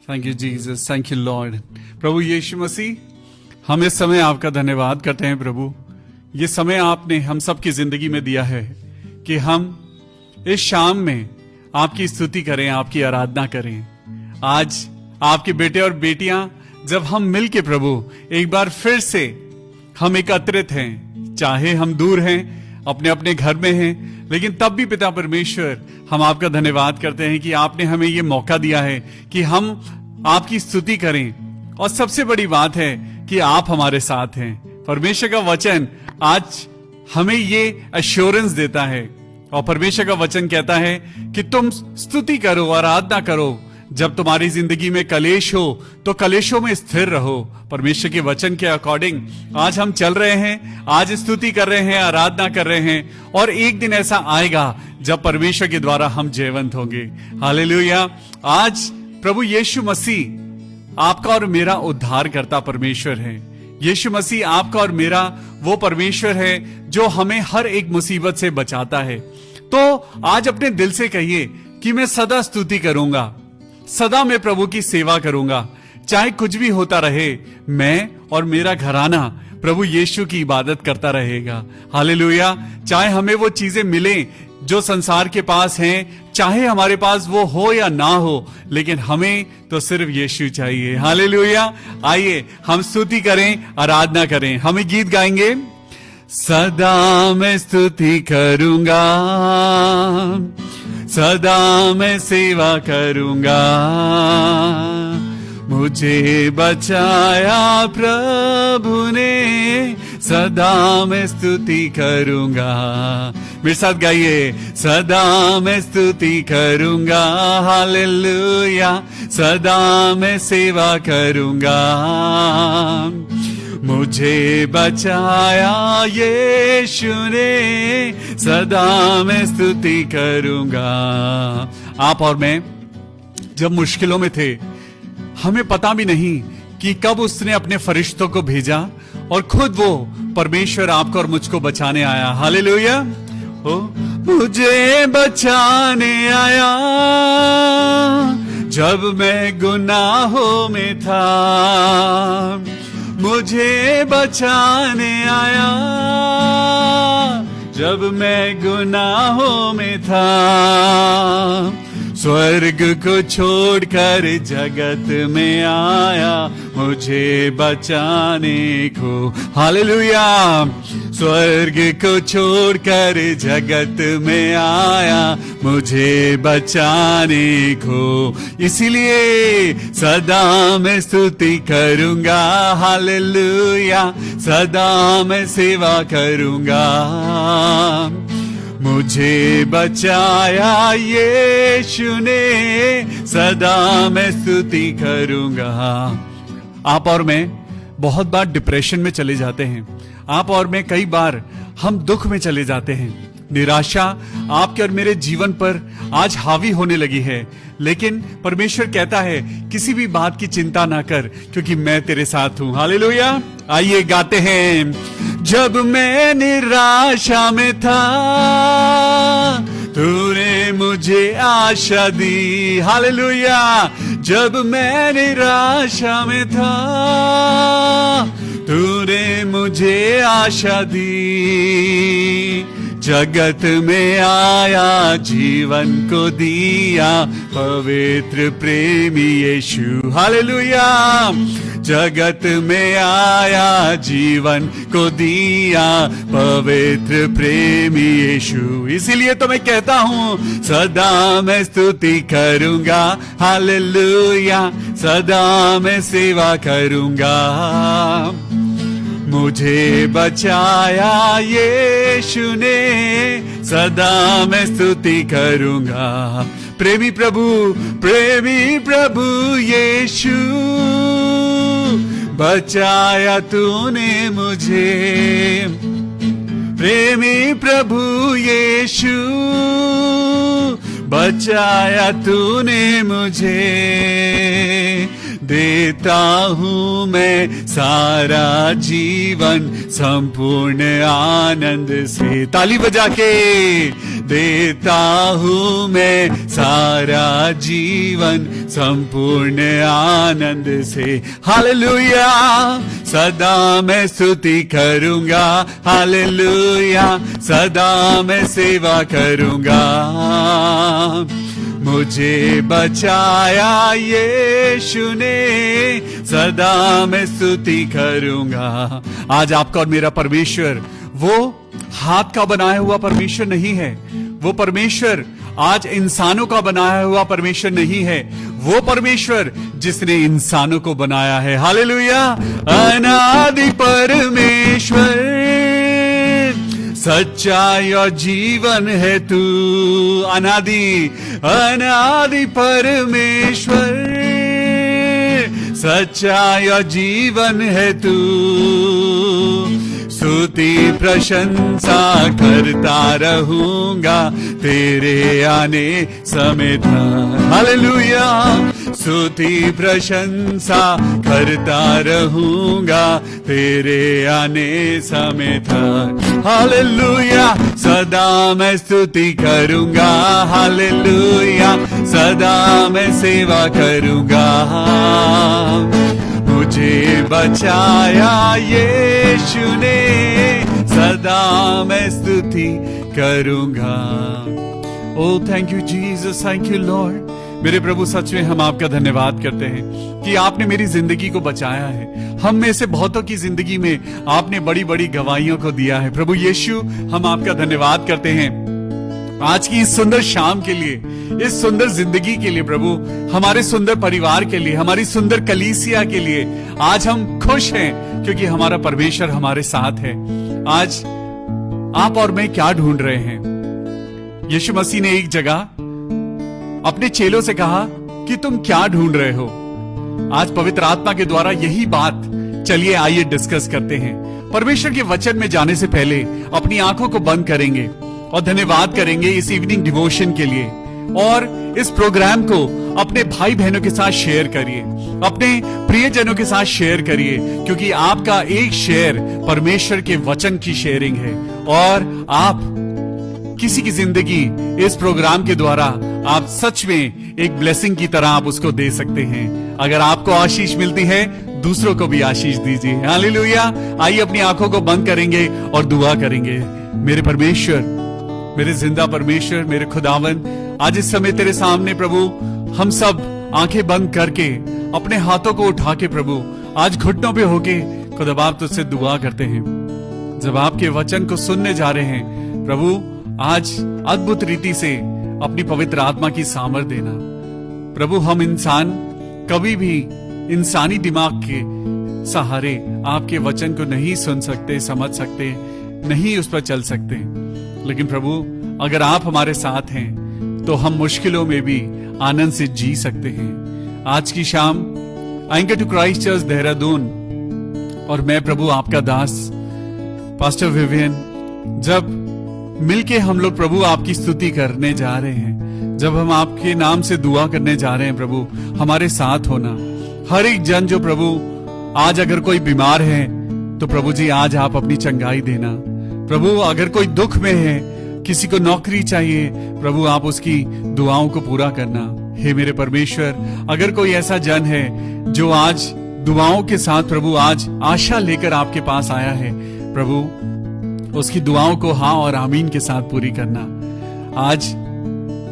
Thank you Jesus, thank you Lord. प्रभु यीशु मसीह, हम इस समय आपका धन्यवाद करते हैं प्रभु। ये समय आपने हम सबकी जिंदगी में दिया है कि हम इस शाम में आपकी स्तुति करें, आपकी आराधना करें। आज आपके बेटे और बेटियां जब हम मिल के प्रभु एक बार फिर से हम एकत्रित हैं, चाहे हम दूर हैं, अपने अपने घर में हैं, लेकिन तब भी पिता परमेश्वर हम आपका धन्यवाद करते हैं कि आपने हमें ये मौका दिया है कि हम आपकी स्तुति करें। और सबसे बड़ी बात है कि आप हमारे साथ हैं। परमेश्वर का वचन आज हमें ये एश्योरेंस देता है, और परमेश्वर का वचन कहता है कि तुम स्तुति करो, आराधना करो। जब तुम्हारी जिंदगी में कलेश हो तो कलेशों में स्थिर रहो। परमेश्वर के वचन के अकॉर्डिंग आज हम चल रहे हैं, आज स्तुति कर रहे हैं, आराधना कर रहे हैं, और एक दिन ऐसा आएगा जब परमेश्वर के द्वारा हम जयवंत होंगे। हालेलुया। आज प्रभु यीशु मसीह आपका और मेरा उद्धार करता परमेश्वर है। यीशु मसीह आपका और मेरा वो परमेश्वर है जो हमें हर एक मुसीबत से बचाता है। तो आज अपने दिल से कहिए कि मैं सदा स्तुति करूंगा, सदा मैं प्रभु की सेवा करूंगा, चाहे कुछ भी होता रहे, मैं और मेरा घराना प्रभु यीशु की इबादत करता रहेगा। हालेलुया। चाहे हमें वो चीजें मिले जो संसार के पास हैं, चाहे हमारे पास वो हो या ना हो, लेकिन हमें तो सिर्फ यीशु चाहिए। हालेलुया। आइए हम स्तुति करें, आराधना करें। हमें गीत गाएंगे। सदा मैं स्तुति करूंगा, सदा मैं सेवा करूंगा, मुझे बचाया प्रभु ने, सदा मैं स्तुति करूंगा। मेरे साथ गाइए। सदा मैं स्तुति करूंगा, हालेलुया, सदा मैं सेवा करूंगा, मुझे बचाया यीशु ने, सदा मैं स्तुति करूंगा। आप और मैं जब मुश्किलों में थे, हमें पता भी नहीं कि कब उसने अपने फरिश्तों को भेजा और खुद वो परमेश्वर आपको और मुझको बचाने आया। हालेलुया। ओ मुझे बचाने आया जब मैं गुनाहों में था, मुझे बचाने आया जब मैं गुनाहों में था, स्वर्ग को छोड़कर जगत में आया मुझे बचाने को। हालेलुया। स्वर्ग को छोड़कर जगत में आया मुझे बचाने को, इसीलिए सदा मैं स्तुति करूंगा। हालेलुया। सदा मैं सेवा करूंगा, मुझे बचाया यीशु ने, सदा मैं स्तुति करूंगा। आप और मैं बहुत बार डिप्रेशन में चले जाते हैं। आप और मैं कई बार हम दुख में चले जाते हैं। निराशा आपके और मेरे जीवन पर आज हावी होने लगी है, लेकिन परमेश्वर कहता है किसी भी बात की चिंता ना कर, क्योंकि मैं तेरे साथ हूं। हालेलुया। आइए गाते हैं। जब मैं निराशा में था, तूने मुझे आशा दी। हालेलुया। जब मैं निराशा में था, तूने मुझे आशा दी, जगत में आया जीवन को दिया पवित्र प्रेमी यीशु। हालेलुया। जगत में आया जीवन को दिया पवित्र प्रेमी यीशु, इसीलिए तो मैं कहता हूं सदा मैं स्तुति करूंगा। हालेलुया। सदा मैं सेवा करूंगा, मुझे बचाया यीशु ने, सदा मैं स्तुति करूंगा। प्रेमी प्रभु यीशु, बचाया तूने मुझे। प्रेमी प्रभु यीशु, बचाया तूने मुझे। देता हूं मैं सारा जीवन संपूर्ण आनंद से। ताली बजा के देता हूँ मैं सारा जीवन संपूर्ण आनंद से। हालेलुया, सदा मैं स्तुति करूंगा, हालेलुया, सदा मैं सेवा करूंगा। मुझे बचाया यीशु ने, सदा मैं स्तुति करूंगा। आज आपका और मेरा परमेश्वर वो हाथ का बनाया हुआ परमेश्वर नहीं है। वो परमेश्वर आज इंसानों का बनाया हुआ परमेश्वर नहीं है। वो परमेश्वर जिसने इंसानों को बनाया है। हालेलुया, अनादि परमेश्वर, सच्चाई और जीवन है तू। अनादि अनादि परमेश्वर, सच्चाई और जीवन है तू। स्तुति प्रशंसा करता रहूंगा तेरे आने समय तक। हालेलुया, स्तुति प्रशंसा करता रहूंगा तेरे आने समय तक। हालेलुया, सदा मैं स्तुति करूंगा, हालेलुया, सदा मैं सेवा करूंगा। मुझे बचाया यीशु ने, सदा मैं स्तुति करूंगा। Oh thank you Jesus, thank you Lord. मेरे प्रभु, सच में हम आपका धन्यवाद करते हैं कि आपने मेरी जिंदगी को बचाया है। हम में से बहुतों की जिंदगी में आपने बड़ी बड़ी गवाहियों को दिया है। प्रभु यीशु, हम आपका धन्यवाद करते हैं आज की इस सुंदर शाम के लिए, इस सुंदर जिंदगी के लिए। प्रभु, हमारे सुंदर परिवार के लिए, हमारी सुंदर कलीसिया के लिए आज हम खुश हैं क्योंकि हमारा परमेश्वर हमारे साथ है। आज आप और मैं क्या ढूंढ रहे हैं? यीशु मसीह ने एक जगह अपने चेलों से कहा कि तुम क्या ढूंढ रहे हो। आज पवित्र आत्मा के द्वारा यही बात, चलिए आइए डिस्कस करते हैं। परमेश्वर के वचन में जाने से पहले अपनी आंखों को बंद करेंगे और धन्यवाद करेंगे इस इवनिंग डिवोशन के लिए। और इस प्रोग्राम को अपने भाई बहनों के साथ शेयर करिए, अपने प्रियजनों के साथ शेयर करिए, क्योंकि आपका एक शेयर परमेश्वर के वचन की शेयरिंग है। और आप किसी की जिंदगी इस प्रोग्राम के द्वारा आप सच में एक ब्लेसिंग की तरह आप उसको दे सकते हैं। अगर आपको आशीष मिलती है, दूसरों को भी आशीष दीजिए। हालेलुया। आइए अपनी आंखों को बंद करेंगे और दुआ करेंगे। मेरे परमेश्वर, मेरे जिंदा परमेश्वर, मेरे खुदावन, आज इस समय तेरे सामने प्रभु हम सब आंखें बंद करके अपने हाथों को उठा के प्रभु आज घुटनों पे होके खुदा बाप तुझसे दुआ करते हैं। जब आपके वचन को सुनने जा रहे हैं प्रभु, आज अद्भुत रीति से अपनी पवित्र आत्मा की सामर्थ देना। प्रभु, हम इंसान कभी भी इंसानी दिमाग के सहारे आपके वचन को नहीं सुन सकते, समझ सकते, नहीं उस पर चल सकते। लेकिन प्रभु, अगर आप हमारे साथ हैं तो हम मुश्किलों में भी आनंद से जी सकते हैं। आज की शाम anchor to Christ Church Dehradun और मैं प्रभु आपका दास पास्टर विवियन, जब मिलके हम लोग प्रभु आपकी स्तुति करने जा रहे हैं, जब हम आपके नाम से दुआ करने जा रहे हैं प्रभु, हमारे साथ होना। हर एक जन जो प्रभु आज अगर कोई बीमार है तो प्रभु जी आज आप अपनी चंगाई देना। प्रभु, अगर कोई दुख में है, किसी को नौकरी चाहिए, प्रभु आप उसकी दुआओं को पूरा करना। हे मेरे परमेश्वर, अगर कोई ऐसा जन है जो आज दुआओं के साथ प्रभु आज आशा लेकर आपके पास आया है, प्रभु उसकी दुआओं को हाँ और आमीन के साथ पूरी करना। आज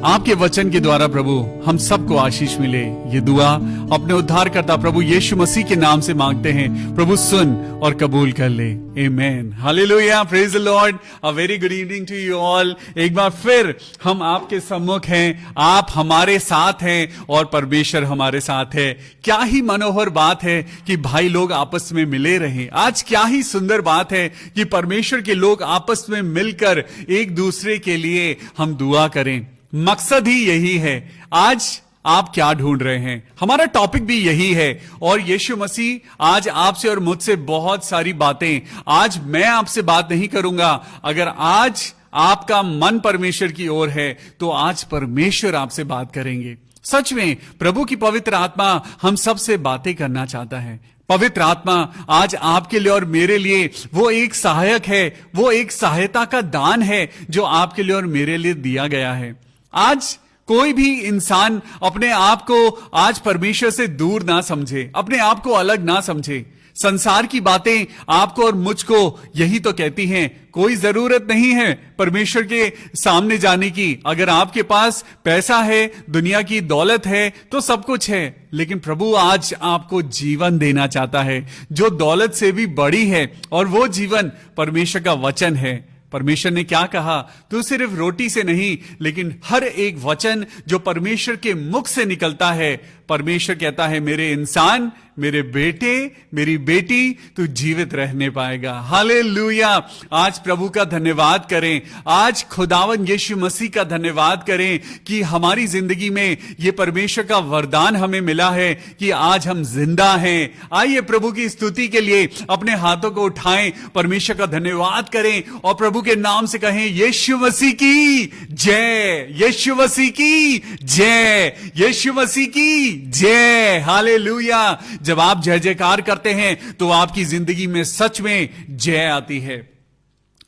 आपके वचन के द्वारा प्रभु हम सबको आशीष मिले। ये दुआ अपने उद्धारकर्ता प्रभु यीशु मसीह के नाम से मांगते हैं। प्रभु सुन और कबूल कर ले। Amen. Hallelujah. Praise the Lord. A very good evening to you all. एक बार फिर हम आपके सम्मुख हैं, आप हमारे साथ हैं और परमेश्वर हमारे साथ है। क्या ही मनोहर बात है कि भाई लोग आपस में मिले रहें। आज क्या ही सुंदर बात है कि परमेश्वर के लोग आपस में मिलकर एक दूसरे के लिए हम दुआ करें। मकसद ही यही है। आज आप क्या ढूंढ रहे हैं, हमारा टॉपिक भी यही है। और यीशु मसीह आज आपसे और मुझसे बहुत सारी बातें, आज मैं आपसे बात नहीं करूंगा। अगर आज आपका मन परमेश्वर की ओर है तो आज परमेश्वर आपसे बात करेंगे। सच में प्रभु की पवित्र आत्मा हम सबसे बातें करना चाहता है। पवित्र आत्मा आज आपके लिए और मेरे लिए वो एक सहायक है, वो एक सहायता का दान है जो आपके लिए और मेरे लिए दिया गया है। आज कोई भी इंसान अपने आप को आज परमेश्वर से दूर ना समझे, अपने आप को अलग ना समझे। संसार की बातें आपको और मुझको यही तो कहती हैं, कोई जरूरत नहीं है परमेश्वर के सामने जाने की। अगर आपके पास पैसा है, दुनिया की दौलत है, तो सब कुछ है। लेकिन प्रभु आज आपको जीवन देना चाहता है जो दौलत से भी बड़ी है, और वो जीवन परमेश्वर का वचन है। परमेश्वर ने क्या कहा? तू सिर्फ रोटी से नहीं, लेकिन हर एक वचन जो परमेश्वर के मुख से निकलता है, परमेश्वर कहता है मेरे इंसान, मेरे बेटे, मेरी बेटी, तू जीवित रहने पाएगा। हालेलुया। आज प्रभु का धन्यवाद करें, आज खुदावन यीशु मसीह का धन्यवाद करें कि हमारी जिंदगी में ये परमेश्वर का वरदान हमें मिला है कि आज हम जिंदा हैं। आइए प्रभु की स्तुति के लिए अपने हाथों को उठाएं, परमेश्वर का धन्यवाद करें और प्रभु के नाम से कहें यीशु मसीह की जय, यीशु मसीह की जय, यीशु मसीह की जय। हालेलुया। जब आप जय जयकार करते हैं तो आपकी जिंदगी में सच में जय आती है।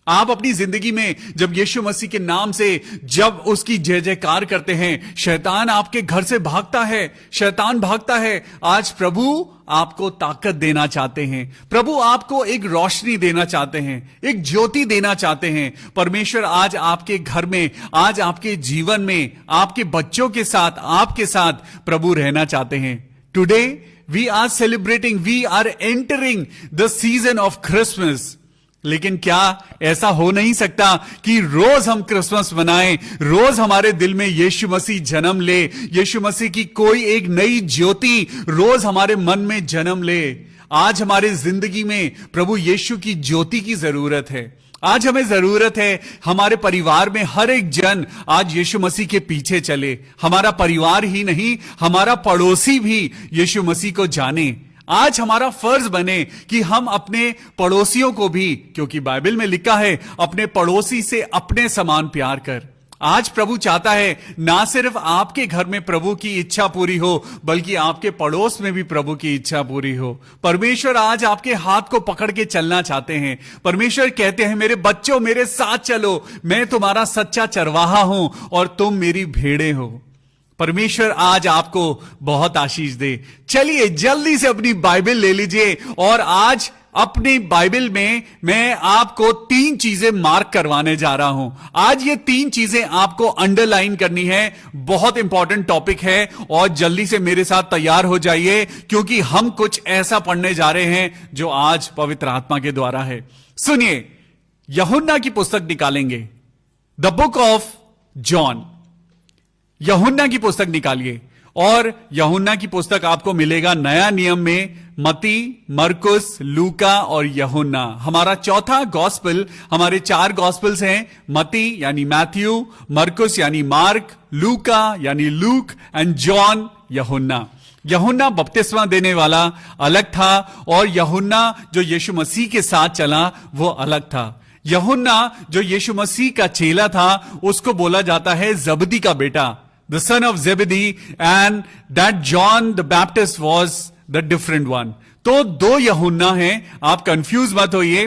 आप अपनी जिंदगी में जब यीशु मसीह के नाम से जब उसकी जय जयकार करते हैं, शैतान आपके घर से भागता है, शैतान भागता है। आज प्रभु आपको ताकत देना चाहते हैं, प्रभु आपको एक रोशनी देना चाहते हैं, एक ज्योति देना चाहते हैं। परमेश्वर आज आपके घर में, आज आपके जीवन में, आपके बच्चों के साथ, आपके साथ प्रभु रहना चाहते हैं। Today we are celebrating, we are entering the season of Christmas. लेकिन क्या ऐसा हो नहीं सकता कि रोज हम क्रिसमस मनाएं, रोज हमारे दिल में यीशु मसीह जन्म ले, यीशु मसीह की कोई एक नई ज्योति रोज हमारे मन में जन्म ले। आज हमारे जिंदगी में प्रभु यीशु की ज्योति की जरूरत है। आज हमें जरूरत है हमारे परिवार में हर एक जन आज यीशु मसीह के पीछे चले। हमारा परिवार ही नहीं, हमारा पड़ोसी भी यीशु मसीह को जाने। आज हमारा फर्ज बने कि हम अपने पड़ोसियों को भी, क्योंकि बाइबल में लिखा है अपने पड़ोसी से अपने समान प्यार कर। आज प्रभु चाहता है ना सिर्फ आपके घर में प्रभु की इच्छा पूरी हो, बल्कि आपके पड़ोस में भी प्रभु की इच्छा पूरी हो। परमेश्वर आज आपके हाथ को पकड़ के चलना चाहते हैं। परमेश्वर कहते हैं मेरे बच्चों मेरे साथ चलो, मैं तुम्हारा सच्चा चरवाहा हूं और तुम मेरी भेड़ें हो। परमेश्वर आज आपको बहुत आशीष दे। चलिए जल्दी से अपनी बाइबल ले लीजिए और आज अपनी बाइबल में मैं आपको 3 चीजें मार्क करवाने जा रहा हूं। आज ये 3 चीजें आपको अंडरलाइन करनी है। बहुत इंपॉर्टेंट टॉपिक है और जल्दी से मेरे साथ तैयार हो जाइए, क्योंकि हम कुछ ऐसा पढ़ने जा रहे हैं जो आज पवित्र आत्मा के द्वारा है। सुनिए, यूहन्ना की पुस्तक निकालेंगे, द बुक ऑफ जॉन। यूहन्ना की पुस्तक निकालिए और यूहन्ना की पुस्तक आपको मिलेगा नया नियम में मत्ती, मरकुस, लूका और यूहन्ना। हमारा चौथा गॉस्पेल, हमारे 4 गॉस्पेल्स हैं, मत्ती यानी मैथ्यू, मरकुस यानी मार्क, लूका यानी लूक एंड जॉन यूहन्ना। यूहन्ना बपतिस्मा देने वाला अलग था और यूहन्ना जो यीशु मसीह के साथ चला वो अलग था। यूहन्ना जो यीशु मसीह का चेला था उसको बोला जाता है जबदी का बेटा, the son of Zebedee, and that John the Baptist was the different one. तो 2 यूहन्ना हैं, आप कंफ्यूज मत होइए।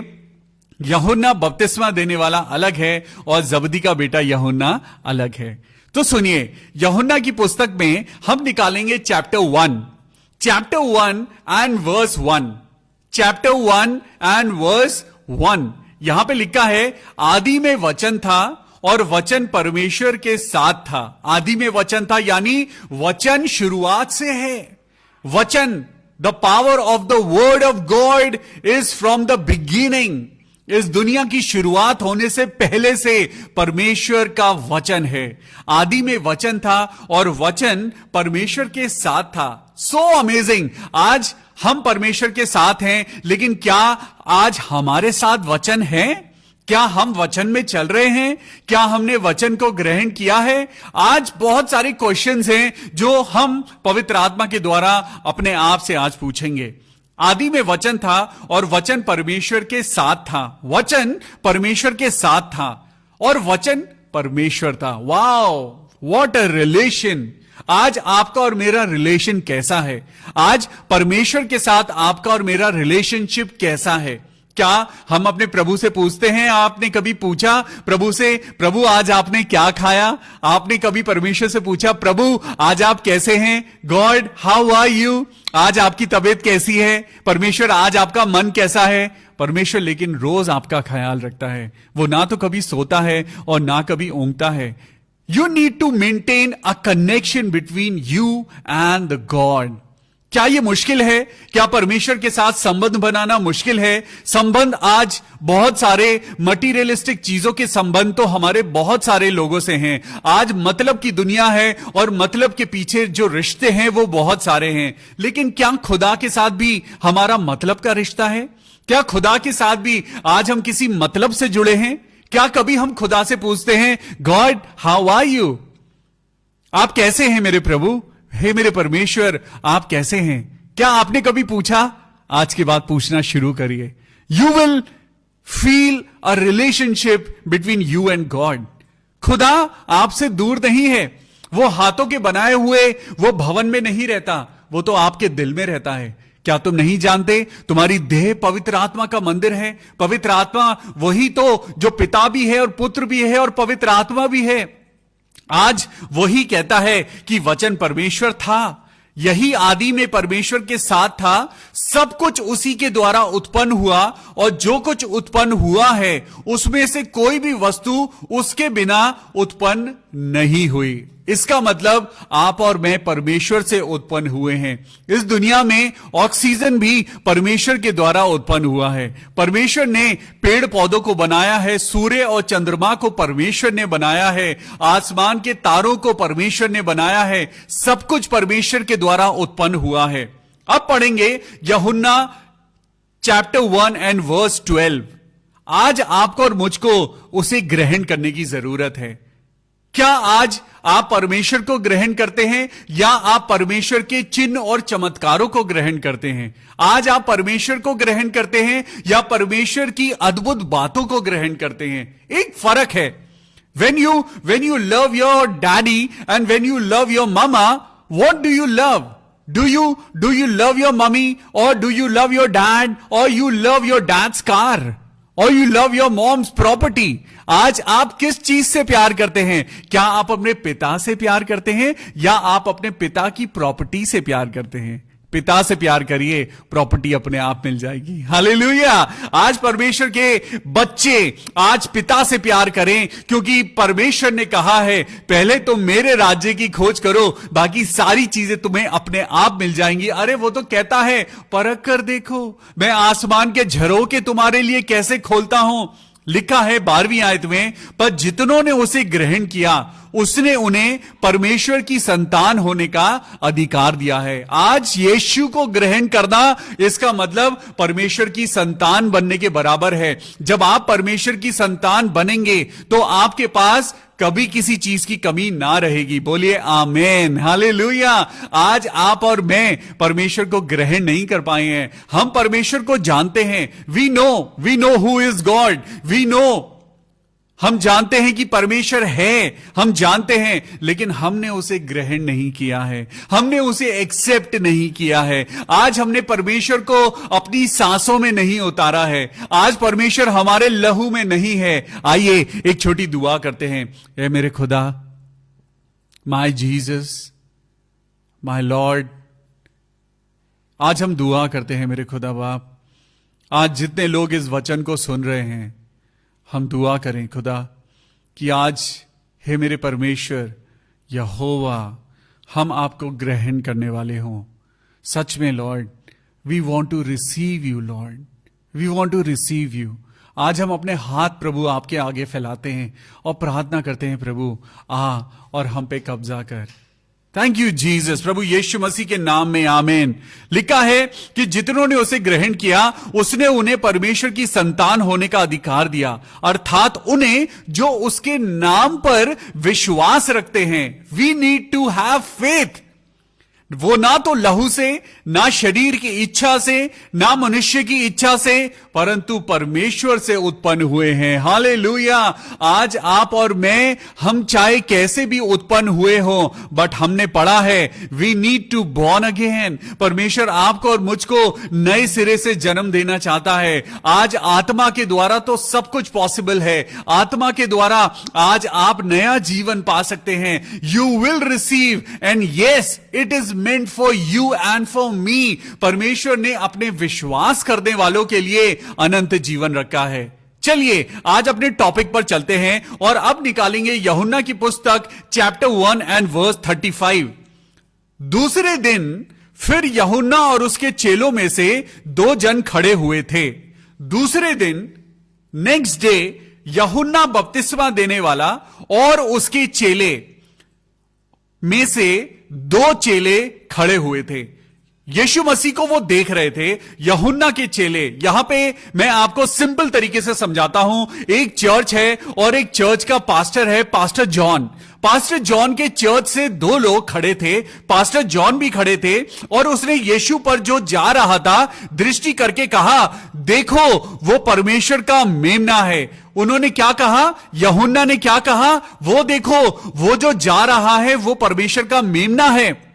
यूहन्ना बपतिस्मा देने वाला अलग है और जबदी का बेटा यूहन्ना अलग है। तो सुनिए, यूहन्ना की पुस्तक में हम निकालेंगे chapter 1 and verse 1। Chapter 1 and verse 1 यहां पे लिखा है, आदि में वचन था और वचन परमेश्वर के साथ था। आदि में वचन था यानी वचन शुरुआत से है। वचन, the power of the word of God is from the beginning. इस दुनिया की शुरुआत होने से पहले से परमेश्वर का वचन है। आदि में वचन था और वचन परमेश्वर के साथ था। So amazing. आज हम परमेश्वर के साथ हैं, लेकिन क्या आज हमारे साथ वचन है? क्या हम वचन में चल रहे हैं? क्या हमने वचन को ग्रहण किया है? आज बहुत सारे क्वेश्चंस हैं जो हम पवित्र आत्मा के द्वारा अपने आप से आज पूछेंगे। आदि में वचन था और वचन परमेश्वर के साथ था। वचन परमेश्वर के साथ था और वचन परमेश्वर था। Wow, what a relation. आज आपका और मेरा रिलेशन कैसा है? आज परमेश्वर के साथ आपका और मेरा रिलेशनशिप कैसा है? क्या हम अपने प्रभु से पूछते हैं? आपने कभी पूछा प्रभु से, प्रभु आज आपने क्या खाया? आपने कभी परमेश्वर से पूछा, प्रभु आज आप कैसे हैं? God how are you? आज आपकी तबीयत कैसी है? परमेश्वर आज आपका मन कैसा है? परमेश्वर लेकिन रोज आपका ख्याल रखता है। वो ना तो कभी सोता है और ना कभी ऊँघता है। You need to maintain a connection between you and the God. क्या ये मुश्किल है? क्या परमेश्वर के साथ संबंध बनाना मुश्किल है? संबंध आज बहुत सारे मटीरियलिस्टिक चीजों के संबंध तो हमारे बहुत सारे लोगों से हैं। आज मतलब की दुनिया है और मतलब के पीछे जो रिश्ते हैं वो बहुत सारे हैं। लेकिन क्या खुदा के साथ भी हमारा मतलब का रिश्ता है? क्या खुदा के साथ भी आज हम किसी मतलब से जुड़े हैं? क्या कभी हम खुदा से पूछते हैं, गॉड हाउ आर यू? आप कैसे हैं मेरे प्रभु? हे मेरे परमेश्वर, आप कैसे हैं? क्या आपने कभी पूछा? आज के बाद पूछना शुरू करिए। You will feel a relationship between you and God. खुदा आपसे दूर नहीं है। वो हाथों के बनाए हुए वो भवन में नहीं रहता, वो तो आपके दिल में रहता है। क्या तुम नहीं जानते तुम्हारी देह पवित्र आत्मा का मंदिर है? पवित्र आत्मा वही तो जो पिता भी है और पुत्र भी है और पवित्र आत्मा भी है। आज वही कहता है कि वचन परमेश्वर था, यही आदि में परमेश्वर के साथ था, सब कुछ उसी के द्वारा उत्पन्न हुआ और जो कुछ उत्पन्न हुआ है उसमें से कोई भी वस्तु उसके बिना उत्पन्न नहीं हुई। इसका मतलब आप और मैं परमेश्वर से उत्पन्न हुए हैं। इस दुनिया में ऑक्सीजन भी परमेश्वर के द्वारा उत्पन्न हुआ है। परमेश्वर ने पेड़ पौधों को बनाया है, सूर्य और चंद्रमा को परमेश्वर ने बनाया है, आसमान के तारों को परमेश्वर ने बनाया है। सब कुछ परमेश्वर के द्वारा उत्पन्न हुआ है। अब पढ़ेंगे यूहन्ना चैप्टर 1 एंड वर्स 12। आज आपको और मुझको उसे ग्रहण करने की जरूरत है। क्या आज आप परमेश्वर को ग्रहण करते हैं या आप परमेश्वर के चिन्ह और चमत्कारों को ग्रहण करते हैं? आज आप परमेश्वर को ग्रहण करते हैं या परमेश्वर की अद्भुत बातों को ग्रहण करते हैं? एक फर्क है। when you love your daddy and when you love your mama, what do you love? Do you love your mummy or do you love your dad or you love your dad's car or you love your mom's property? आज आप किस चीज से प्यार करते हैं? क्या आप अपने पिता से प्यार करते हैं या आप अपने पिता की प्रॉपर्टी से प्यार करते हैं? पिता से प्यार करिए, प्रॉपर्टी अपने आप मिल जाएगी। हालेलुया। आज परमेश्वर के बच्चे आज पिता से प्यार करें, क्योंकि परमेश्वर ने कहा है पहले तुम मेरे राज्य की खोज करो, बाकी सारी चीजें तुम्हें अपने आप मिल जाएंगी। अरे वो तो कहता है परख कर देखो, मैं आसमान के झरोखे तुम्हारे लिए कैसे खोलता हूं। लिखा है 12वीं आयत में, पर जितनों ने उसे ग्रहण किया उसने उन्हें परमेश्वर की संतान होने का अधिकार दिया है। आज यीशु को ग्रहण करना इसका मतलब परमेश्वर की संतान बनने के बराबर है। जब आप परमेश्वर की संतान बनेंगे तो आपके पास कभी किसी चीज की कमी ना रहेगी। बोलिए आमेन, हालेलुया। आज आप और मैं परमेश्वर को ग्रहण नहीं कर पाए हैं। हम परमेश्वर को जानते हैं। We know who is God. We know, हम जानते हैं कि परमेश्वर है, हम जानते हैं, लेकिन हमने उसे ग्रहण नहीं किया है, हमने उसे एक्सेप्ट नहीं किया है। आज हमने परमेश्वर को अपनी सांसों में नहीं उतारा है। आज परमेश्वर हमारे लहू में नहीं है। आइए एक छोटी दुआ करते हैं। ए मेरे खुदा, माय जीसस, माय लॉर्ड, आज हम दुआ करते हैं मेरे खुदा बाप। आज जितने लोग इस वचन को सुन रहे हैं, हम दुआ करें खुदा कि आज हे मेरे परमेश्वर यहोवा, हम आपको ग्रहण करने वाले हों। सच में lord, we want to receive you lord, we want to receive you. आज हम अपने हाथ प्रभु आपके आगे फैलाते हैं और प्रार्थना करते हैं, प्रभु आ और हम पे कब्जा कर। Thank you Jesus. प्रभु यीशु मसीह के नाम में आमीन। लिखा है कि जितनों ने उसे ग्रहण किया उसने उन्हें परमेश्वर की संतान होने का अधिकार दिया, अर्थात उन्हें जो उसके नाम पर विश्वास रखते हैं। We need to have faith. वो ना तो लहू से, ना शरीर की इच्छा से, ना मनुष्य की इच्छा से, परंतु परमेश्वर से उत्पन्न हुए हैं। हालेलुया। आज आप और मैं, हम चाहे कैसे भी उत्पन्न हुए हो, बट हमने पढ़ा है we need to born again. परमेश्वर आपको और मुझको नए सिरे से जन्म देना चाहता है। आज आत्मा के द्वारा तो सब कुछ पॉसिबल है। आत्मा के द्वारा आज आप नया जीवन पा सकते हैं। You will receive, and yes, it is meant for you and for me. परमेश्वर ने अपने विश्वास करने वालों के लिए अनंत जीवन रखा है। चलिए आज अपने टॉपिक पर चलते हैं और अब निकालेंगे यूहन्ना की पुस्तक चैप्टर 1 एंड वर्स 35। दूसरे दिन फिर यूहन्ना और उसके चेलों में से 2 जन खड़े हुए थे। दूसरे दिन, नेक्स्ट डे, यूहन्ना बपतिस्मा देने वाला और उसके चेले में से 2 चेले खड़े हुए थे। यीशु मसीह को वो देख रहे थे। यूहन्ना के चेले, यहां पे मैं आपको सिंपल तरीके से समझाता हूं। एक चर्च है और एक चर्च का पास्टर है, पास्टर जॉन। पास्टर जॉन के चर्च से 2 लोग खड़े थे। पास्टर जॉन भी खड़े थे और उसने यीशु पर जो जा रहा था दृष्टि करके कहा, देखो वो परमेश्वर का मेमना है। उन्होंने क्या कहा? यूहन्ना ने क्या कहा? वो देखो, वो जो जा रहा है वो परमेश्वर का मेमना है।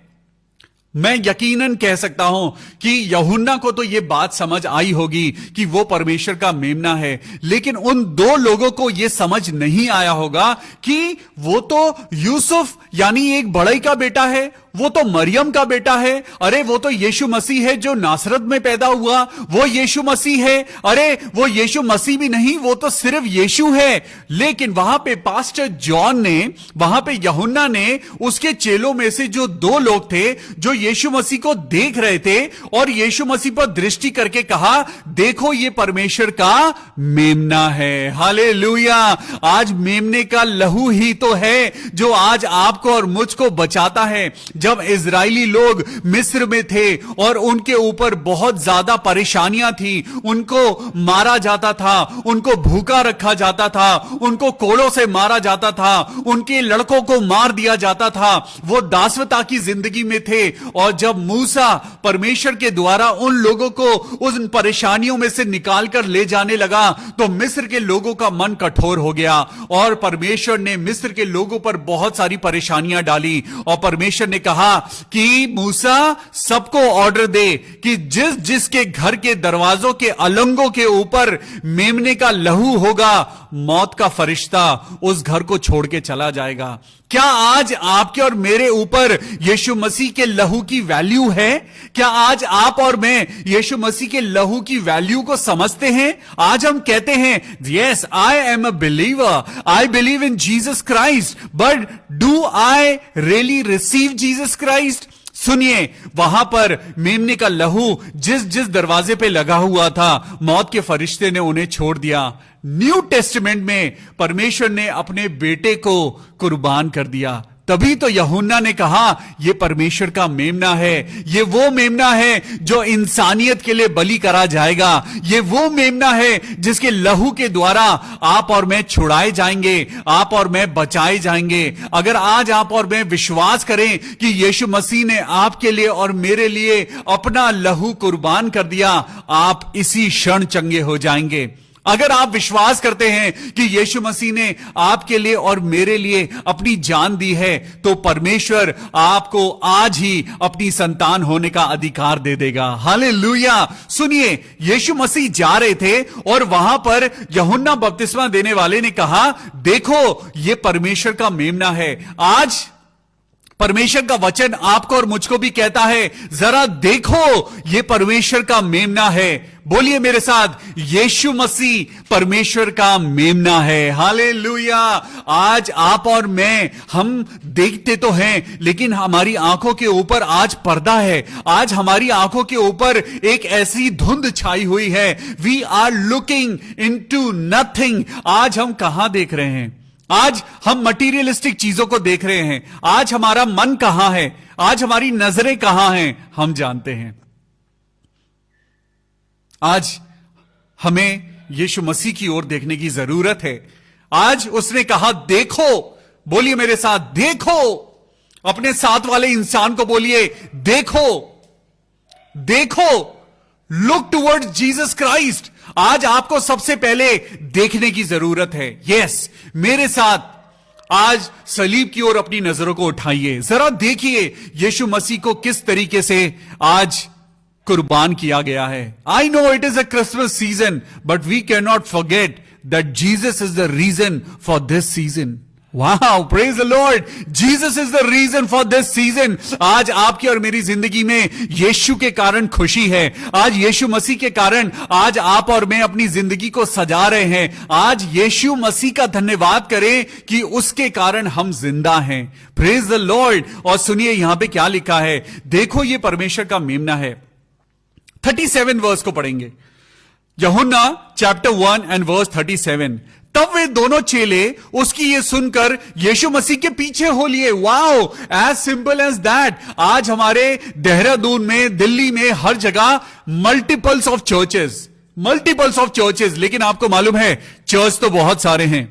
मैं यकीनन कह सकता हूं कि यूहन्ना को तो यह बात समझ आई होगी कि वो परमेश्वर का मेमना है, लेकिन उन 2 लोगों को यह समझ नहीं आया होगा कि वो तो यूसुफ यानी एक बड़ई का बेटा है, वो तो मरियम का बेटा है। अरे वो तो यीशु मसीह है जो नासरत में पैदा हुआ, वो यीशु मसीह है। अरे वो यीशु मसीह भी नहीं, वो तो सिर्फ यीशु है। लेकिन वहां पे पास्टर जॉन ने, वहां पे यूहन्ना ने उसके चेलों में से जो 2 लोग थे जो यीशु मसीह को देख रहे थे और यीशु मसीह पर दृष्टि करके कहा, देखो ये परमेश्वर का मेमना है। हालेलुया। आज मेमने का लहू ही तो है जो आज आपको और मुझको बचाता है। जब इजरायली लोग मिस्र में थे और उनके ऊपर बहुत ज्यादा परेशानियां थी, उनको मारा जाता था, उनको भूखा रखा जाता था, उनको कोड़ों से मारा जाता था, उनके लड़कों को मार दिया जाता था, वो दासवता की जिंदगी में थे। और जब मूसा परमेश्वर के द्वारा उन लोगों को उन परेशानियों में से निकालकर ले जाने लगा तो मिस्र के लोगों का मन कठोर हो गया और परमेश्वर ने मिस्र के लोगों पर बहुत सारी परेशानियां डाली। और परमेश्वर ने कहा कि मूसा, सबको ऑर्डर दे कि जिस जिसके घर के दरवाजों के अलंगों के ऊपर मेमने का लहू होगा, मौत का फरिश्ता उस घर को छोड़ के चला जाएगा। क्या आज आपके और मेरे ऊपर यीशु मसीह के लहू की वैल्यू है? क्या आज आप और मैं यीशु मसीह के लहू की वैल्यू को समझते हैं? आज हम कहते हैं, yes, I am a believer, I believe in Jesus Christ, but do I really receive Jesus Christ? सुनिए, वहां पर मेमने का लहू जिस जिस दरवाजे पे लगा हुआ था, मौत के फरिश्ते ने उन्हें छोड़ दिया। न्यू टेस्टमेंट में परमेश्वर ने अपने बेटे को कुर्बान कर दिया। तभी तो यूहन्ना ने कहा, यह परमेश्वर का मेमना है। ये वो मेमना है जो इंसानियत के लिए बलि करा जाएगा। ये वो मेमना है जिसके लहू के द्वारा आप और मैं छुड़ाए जाएंगे, आप और मैं बचाए जाएंगे। अगर आज आप और मैं विश्वास करें कि यीशु मसीह ने आपके लिए और मेरे लिए अपना लहू कुर्बान कर दिया, आप इसी क्षण चंगे हो जाएंगे। अगर आप विश्वास करते हैं कि यीशु मसीह ने आपके लिए और मेरे लिए अपनी जान दी है, तो परमेश्वर आपको आज ही अपनी संतान होने का अधिकार दे देगा। हालेलुया। सुनिए, यीशु मसीह जा रहे थे और वहां पर यूहन्ना बपतिस्मा देने वाले ने कहा, देखो ये परमेश्वर का मेमना है। आज परमेश्वर का वचन आपको और मुझको भी कहता है, जरा देखो ये परमेश्वर का मेमना है। बोलिए मेरे साथ, यीशु मसीह परमेश्वर का मेमना है। हालेलुया। आज आप और मैं, हम देखते तो हैं, लेकिन हमारी आंखों के ऊपर आज पर्दा है। आज हमारी आंखों के ऊपर एक ऐसी धुंध छाई हुई है। We are looking into nothing. आज हम कहां देख रहे हैं? आज हम मटीरियलिस्टिक चीजों को देख रहे हैं। आज हमारा मन कहां है? आज हमारी नजरें कहां हैं? हम जानते हैं। आज हमें यीशु मसीह की ओर देखने की जरूरत है। आज उसने कहा, देखो। बोलिए मेरे साथ, देखो। अपने साथ वाले इंसान को बोलिए, देखो देखो, लुक टुवर्ड्स जीसस क्राइस्ट। आज आपको सबसे पहले देखने की जरूरत है। यस, मेरे साथ आज सलीब की ओर अपनी नजरों को उठाइए, जरा देखिए यीशु मसीह को किस तरीके से आज कुर्बान किया गया है। I know it is a Christmas season, but we can not forget that Jesus is the reason for this season. Wow, praise the lord, Jesus is the reason for this season. आज आपकी और मेरी जिंदगी में यीशु के कारण खुशी है। आज यीशु मसीह के कारण आज आप और मैं अपनी जिंदगी को सजा रहे हैं। आज यीशु मसीह का धन्यवाद करें कि उसके कारण हम जिंदा हैं। Praise the Lord. और सुनिए यहां पे क्या लिखा है, देखो ये परमेश्वर का मेमना है। 37 वर्स को पढ़ेंगे, यूहन्ना चैप्टर 1 एंड वर्स 37। तब वे दोनों चेले उसकी ये सुनकर यीशु मसीह के पीछे हो लिए। Wow, as simple as that. आज हमारे देहरादून में, दिल्ली में, हर जगह मल्टीपल्स ऑफ चर्चेस, लेकिन आपको मालूम है चर्च तो बहुत सारे हैं,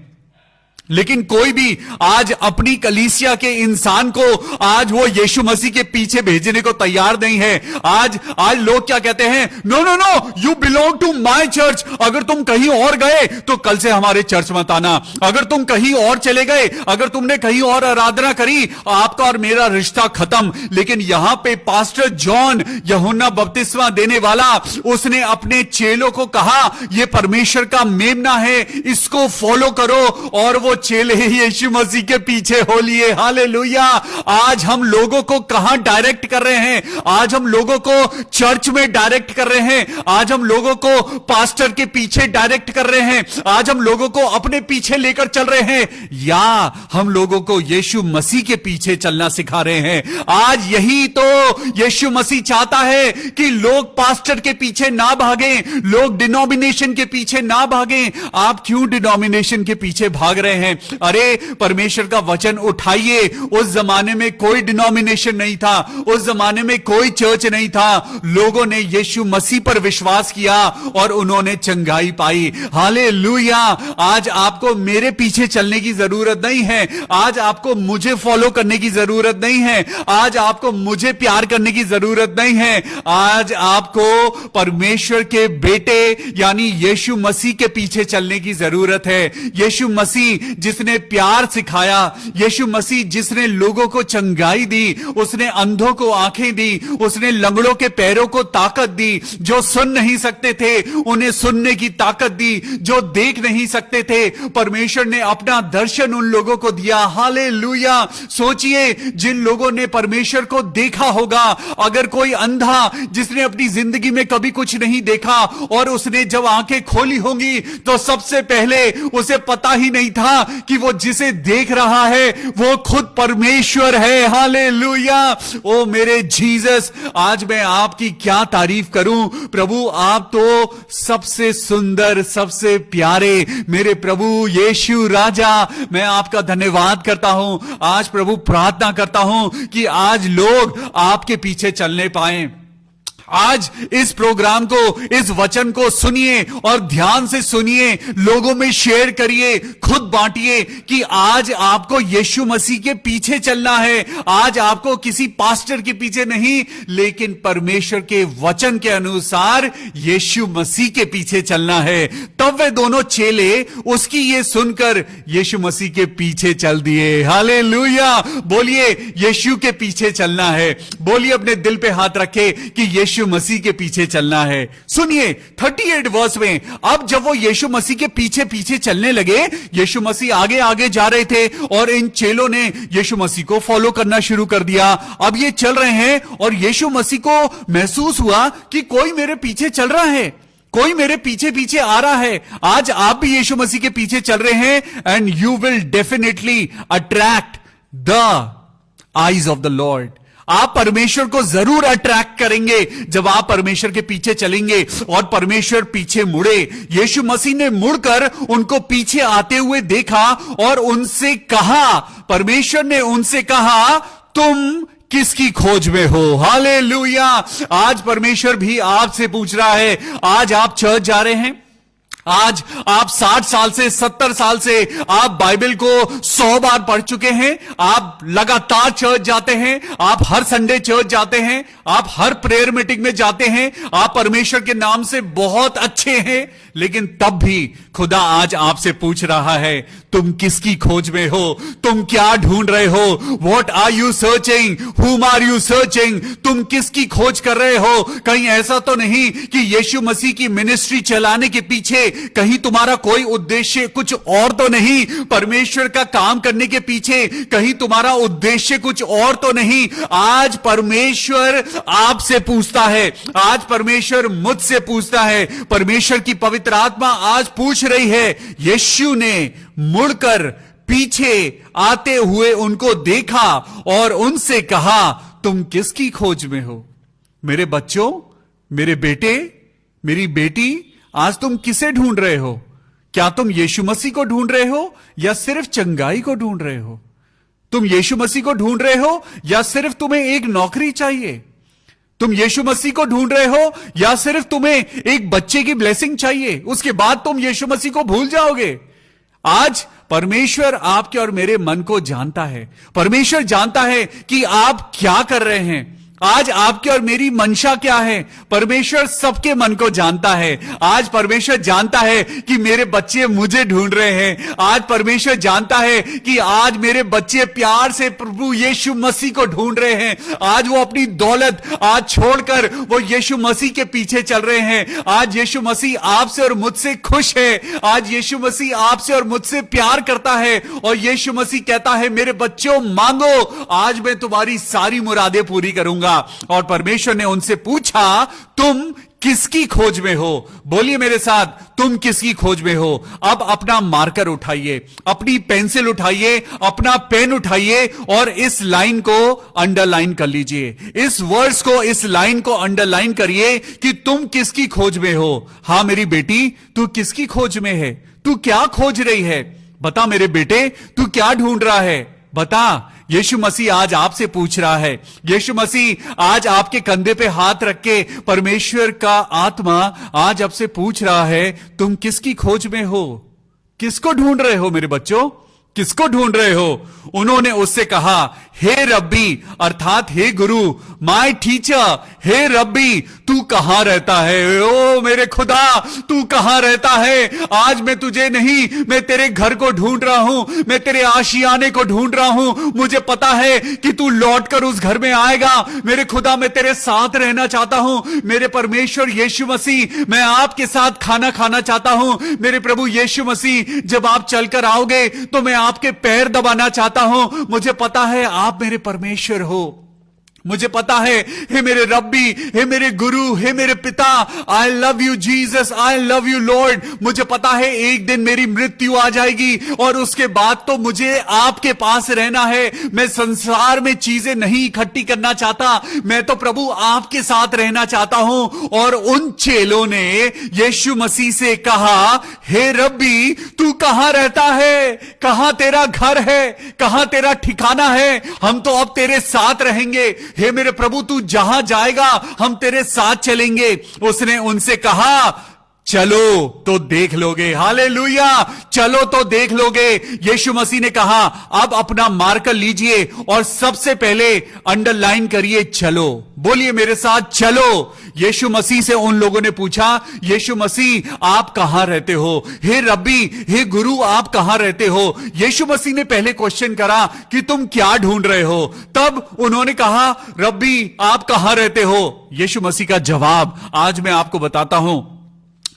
लेकिन कोई भी आज अपनी कलीसिया के इंसान को आज वो यीशु मसीह के पीछे भेजने को तैयार नहीं है। आज लोग क्या कहते हैं, no no no, you belong to my church. अगर तुम कहीं और गए तो कल से हमारे चर्च मत आना। अगर तुम कहीं और चले गए, अगर तुमने कहीं और आराधना करी, आपका और मेरा रिश्ता खत्म। लेकिन यहां पे पास्टर जॉन, यूहन्ना बपतिस्मा देने वाला, उसने अपने चेलों को कहा, यह परमेश्वर का मेमना है, इसको फॉलो करो। और वो चेले यीशु मसीह के पीछे हो लिए। हालेलुया। आज हम लोगों को कहां डायरेक्ट कर रहे हैं? आज हम लोगों को चर्च में डायरेक्ट कर रहे हैं। आज हम लोगों को पास्टर के पीछे डायरेक्ट कर रहे हैं। आज हम लोगों को अपने पीछे लेकर चल रहे हैं, या हम लोगों को यीशु मसीह के पीछे चलना सिखा रहे हैं? आज यही तो यीशु मसीह चाहता है कि लोग पास्टर के पीछे ना भागें, लोग डिनोमिनेशन के पीछे ना भागें। आप क्यों डिनोमिनेशन के पीछे भाग रहे हैं? अरे परमेश्वर का वचन उठाइए। उस जमाने में कोई डिनोमिनेशन नहीं था, उस जमाने में कोई चर्च नहीं था। लोगों ने यीशु मसीह पर विश्वास किया और उन्होंने चंगाई पाई। हालेलुया। आज आपको मेरे पीछे चलने की जरूरत नहीं है। आज आपको मुझे फॉलो करने की जरूरत नहीं है। आज आपको मुझे प्यार करने की जरूरत नहीं है। आज आपको परमेश्वर के बेटे यानी यीशु मसीह के पीछे चलने की जरूरत है। यीशु मसीह जिसने प्यार सिखाया, यीशु मसीह जिसने लोगों को चंगाई दी, उसने अंधों को आंखें दी, उसने लंगड़ों के पैरों को ताकत दी, जो सुन नहीं सकते थे उन्हें सुनने की ताकत दी, जो देख नहीं सकते थे परमेश्वर ने अपना दर्शन उन लोगों को दिया। हालेलुया। सोचिए जिन लोगों ने परमेश्वर को देखा होगा, अगर कोई अंधा जिसने अपनी जिंदगी में कभी कुछ नहीं देखा और उसने जब आंखें खोली होंगी तो सबसे पहले उसे पता ही नहीं था कि वो जिसे देख रहा है वो खुद परमेश्वर है। हालेलुया। ओ मेरे जीसस, आज मैं आपकी क्या तारीफ करूं। प्रभु आप तो सबसे सुंदर, सबसे प्यारे, मेरे प्रभु यीशु राजा, मैं आपका धन्यवाद करता हूं। आज प्रभु प्रार्थना करता हूं कि आज लोग आपके पीछे चलने पाएं। आज इस प्रोग्राम को, इस वचन को सुनिए और ध्यान से सुनिए, लोगों में शेयर करिए, खुद बांटिए कि आज आपको यीशु मसीह के पीछे चलना है। आज आपको किसी पास्टर के पीछे नहीं, लेकिन परमेश्वर के वचन के अनुसार यीशु मसीह के पीछे चलना है। तब वे दोनों चेले उसकी ये सुनकर यीशु मसीह के पीछे चल दिए। हालेलुया। बोलिए यीशु के पीछे चलना है। बोलिए अपने दिल पे हाथ रखे कि यीशु मसीह के पीछे चलना है। सुनिए 38 वर्स में, अब जब वो यीशु मसीह के पीछे पीछे चलने लगे, यीशु मसीह आगे आगे जा रहे थे और इन चेलों ने यीशु मसीह को फॉलो करना शुरू कर दिया। अब ये चल रहे हैं और यीशु मसीह को महसूस हुआ कि कोई मेरे पीछे चल रहा है, कोई मेरे पीछे पीछे आ रहा है। आज आप भी यीशु मसीह के पीछे चल रहे हैं and you will definitely attract the eyes of the Lord. आप परमेश्वर को जरूर अट्रैक्ट करेंगे जब आप परमेश्वर के पीछे चलेंगे और परमेश्वर पीछे मुड़े। यीशु मसीह ने मुड़कर उनको पीछे आते हुए देखा और उनसे कहा, परमेश्वर ने उनसे कहा, तुम किसकी खोज में हो? हालेलुया। आज परमेश्वर भी आपसे पूछ रहा है, आज आप चर्च जा रहे हैं, आज आप 60 साल से 70 साल से आप बाइबल को 100 बार पढ़ चुके हैं, आप लगातार चर्च जाते हैं, आप हर संडे चर्च जाते हैं, आप हर प्रेयर मीटिंग में जाते हैं, आप परमेश्वर के नाम से बहुत अच्छे हैं, लेकिन तब भी खुदा आज आपसे पूछ रहा है, तुम किसकी खोज में हो? तुम क्या ढूंढ रहे हो? What are you searching? Whom are you searching? तुम किसकी खोज कर रहे हो? कहीं ऐसा तो नहीं कि यीशु मसीह की मिनिस्ट्री चलाने के पीछे कहीं तुम्हारा कोई उद्देश्य कुछ और तो नहीं? परमेश्वर का काम करने के पीछे कहीं तुम्हारा उद्देश्य कुछ और तो नहीं? आज परमेश्वर आपसे पूछता है, आज परमेश्वर मुझसे पूछता है, परमेश्वर की पवित्र आत्मा आज पूछ रही है। यीशु ने मुड़कर पीछे आते हुए उनको देखा और उनसे कहा, तुम किसकी खोज में हो? मेरे बच्चों, मेरे बेटे, मेरी बेटी, आज तुम किसे ढूंढ रहे हो? क्या तुम यीशु मसीह को ढूंढ रहे हो या सिर्फ चंगाई को ढूंढ रहे हो? तुम यीशु मसीह को ढूंढ रहे हो या सिर्फ तुम्हें एक नौकरी चाहिए? तुम यीशु मसीह को ढूंढ रहे हो या सिर्फ तुम्हें एक बच्चे की ब्लेसिंग चाहिए, उसके बाद तुम यीशु मसीह को भूल जाओगे? आज परमेश्वर आपके और मेरे मन को जानता है। परमेश्वर जानता है कि आप क्या कर रहे हैं। आज आपकी और मेरी मंशा क्या है? परमेश्वर सबके मन को जानता है। आज परमेश्वर जानता है कि मेरे बच्चे मुझे ढूंढ रहे हैं। आज परमेश्वर जानता है कि आज मेरे बच्चे प्यार से प्रभु यीशु मसीह को ढूंढ रहे हैं। आज वो अपनी दौलत आज छोड़कर वो यीशु मसीह के पीछे चल रहे हैं। आज यीशु मसीह आपसे और मुझसे खुश है। आज यीशु मसीह आपसे और मुझसे प्यार करता है और यीशु मसीह कहता है, मेरे बच्चों मांगो, आज मैं तुम्हारी सारी मुरादें पूरी करूंगा। और परमेश्वर ने उनसे पूछा, तुम किसकी खोज में हो? बोलिए मेरे साथ, तुम किसकी खोज में हो? अब अपना मार्कर उठाइए, अपनी पेंसिल उठाइए, अपना पेन उठाइए और इस लाइन को अंडरलाइन कर लीजिए। इस वर्ड्स को, इस लाइन को अंडरलाइन करिए कि तुम किसकी खोज में हो। हां मेरी बेटी, तू किसकी खोज में है? तू क्या खोज रही है? बता मेरे बेटे, तू क्या ढूंढ रहा है? बता। यीशु मसीह आज आपसे पूछ रहा है। यीशु मसीह आज आपके कंधे पे हाथ रख के परमेश्वर का आत्मा आज आपसे पूछ रहा है, तुम किसकी खोज में हो? किसको ढूंढ रहे हो मेरे बच्चों? किसको ढूंढ रहे हो? उन्होंने उससे कहा, हे रब्बी, अर्थात हे गुरु, माय टीचर, हे रब्बी, तू कहां रहता है? ओ मेरे खुदा, तू कहां रहता है? आज मैं तुझे नहीं, मैं तेरे घर को ढूंढ रहा हूं, मैं तेरे आशियाने को ढूंढ रहा हूं। मुझे पता है कि तू लौटकर उस घर में आएगा। मेरे खुदा, मैं तेरे साथ रहना चाहता हूं। मेरे परमेश्वर यीशु मसीह, मैं आपके साथ खाना खाना चाहता हूं। मेरे प्रभु यीशु मसीह, जब आप चलकर आओगे तो मैं आपके पैर दबाना चाहता हूं। मुझे पता है आप मेरे परमेश्वर हो। मुझे पता है, हे मेरे रब्बी, हे मेरे गुरु, हे मेरे पिता, I love you Jesus, I love you Lord. मुझे पता है एक दिन मेरी मृत्यु आ जाएगी और उसके बाद तो मुझे आपके पास रहना है। मैं संसार में चीजें नहीं इकट्ठी करना चाहता, मैं तो प्रभु आपके साथ रहना चाहता हूं। और उन चेलों ने यीशु मसीह से कहा, हे रब्बी, तू कहां रहता है? कहां तेरा घर है? कहां तेरा ठिकाना है? हम तो अब तेरे साथ रहेंगे। हे मेरे प्रभु, तू जहां जाएगा हम तेरे साथ चलेंगे। उसने उनसे कहा, चलो तो देख लोगे। हालेलुया, चलो तो देख लोगे। यीशु मसीह ने कहा, अब अपना मार्कर लीजिए और सबसे पहले अंडरलाइन करिए चलो। बोलिए मेरे साथ, चलो। यीशु मसीह से उन लोगों ने पूछा, यीशु मसीह आप कहां रहते हो? हे रब्बी, हे गुरु, आप कहां रहते हो? यीशु मसीह ने पहले क्वेश्चन करा कि तुम क्या ढूंढ रहे हो? तब उन्होंने कहा, रब्बी आप कहां रहते हो? यीशु मसीह का जवाब आज मैं आपको बताता हूं।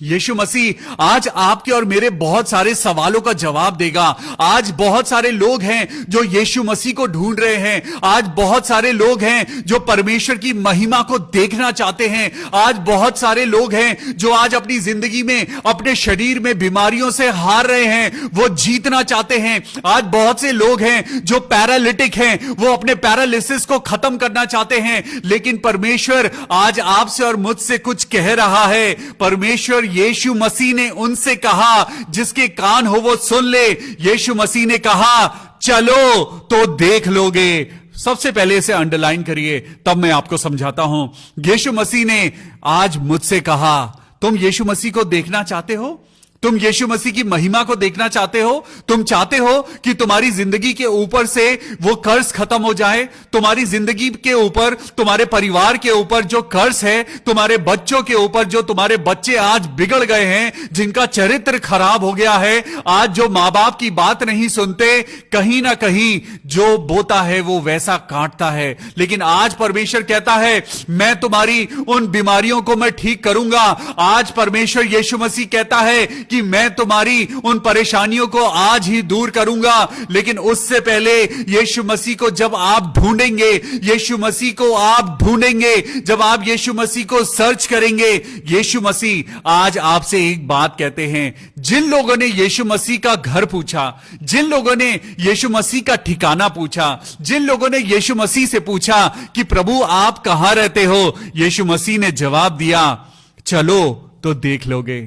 यीशु मसीह आज आपके और मेरे बहुत सारे सवालों का जवाब देगा। आज बहुत सारे लोग हैं जो यीशु मसीह को ढूंढ रहे हैं। आज बहुत सारे लोग हैं जो परमेश्वर की महिमा को देखना चाहते हैं। आज बहुत सारे लोग हैं जो आज अपनी जिंदगी में, अपने शरीर में बीमारियों से हार रहे हैं, वो जीतना चाहते हैं। आज बहुत से लोग हैं जो पैरालिटिक हैं, वो अपने पैरालिसिस को खत्म करना चाहते हैं। लेकिन परमेश्वर आज आपसे और मुझसे कुछ कह रहा है। परमेश्वर यीशु मसीह ने उनसे कहा, जिसके कान हो वो सुन ले। यीशु मसीह ने कहा, चलो तो देख लोगे। सबसे पहले इसे अंडरलाइन करिए, तब मैं आपको समझाता हूं। यीशु मसीह ने आज मुझसे कहा, तुम यीशु मसीह को देखना चाहते हो? तुम यीशु मसीह की महिमा को देखना चाहते हो? तुम चाहते हो कि तुम्हारी जिंदगी के ऊपर से वो कर्ज खत्म हो जाए? तुम्हारी जिंदगी के ऊपर, तुम्हारे परिवार के ऊपर जो कर्ज है, तुम्हारे बच्चों के ऊपर जो तुम्हारे बच्चे आज बिगड़ गए हैं, जिनका चरित्र खराब हो गया है, आज जो मां बाप की बात नहीं सुनते, कहीं ना कहीं जो बोता है वो वैसा काटता है। लेकिन आज परमेश्वर कहता है, मैं तुम्हारी उन बीमारियों को मैं ठीक करूंगा। आज परमेश्वर यीशु मसीह कहता है कि मैं तुम्हारी उन परेशानियों को आज ही दूर करूंगा। लेकिन उससे पहले यीशु मसीह को जब आप ढूंढेंगे, यीशु मसीह को आप ढूंढेंगे, जब आप यीशु मसीह को सर्च करेंगे, यीशु मसीह आज आपसे एक बात कहते हैं। जिन लोगों ने यीशु मसीह का घर पूछा, जिन लोगों ने यीशु मसीह का ठिकाना पूछा, जिन लोगों ने यीशु मसीह से पूछा कि प्रभु आप कहां रहते हो, यीशु मसीह ने जवाब दिया, चलो तो देख लोगे,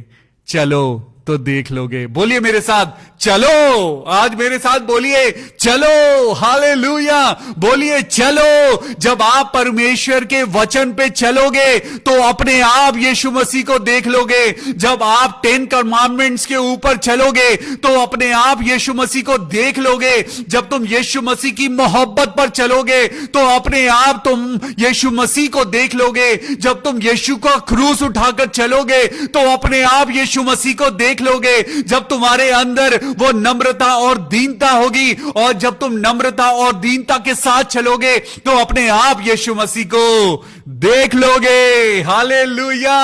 चलो तो देख लोगे। बोलिए मेरे साथ, चलो। आज मेरे साथ बोलिए, चलो। हालेलुया। बोलिए, चलो। जब आप परमेश्वर के वचन पे चलोगे तो अपने आप यीशु मसीह को देख लोगे। जब आप 10 कमांडमेंट्स के ऊपर चलोगे तो अपने आप यीशु मसीह को देख लोगे। जब तुम यीशु मसीह की मोहब्बत पर चलोगे तो अपने आप तुम यीशु मसीह को देख लोगे। जब तुम यीशु का क्रूस उठाकर चलोगे तो अपने आप यीशु मसीह को देख लोगे। जब तुम्हारे अंदर वो नम्रता और दीनता होगी, और जब तुम नम्रता और दीनता के साथ चलोगे तो अपने आप यीशु मसीह को देख लोगे। Hallelujah.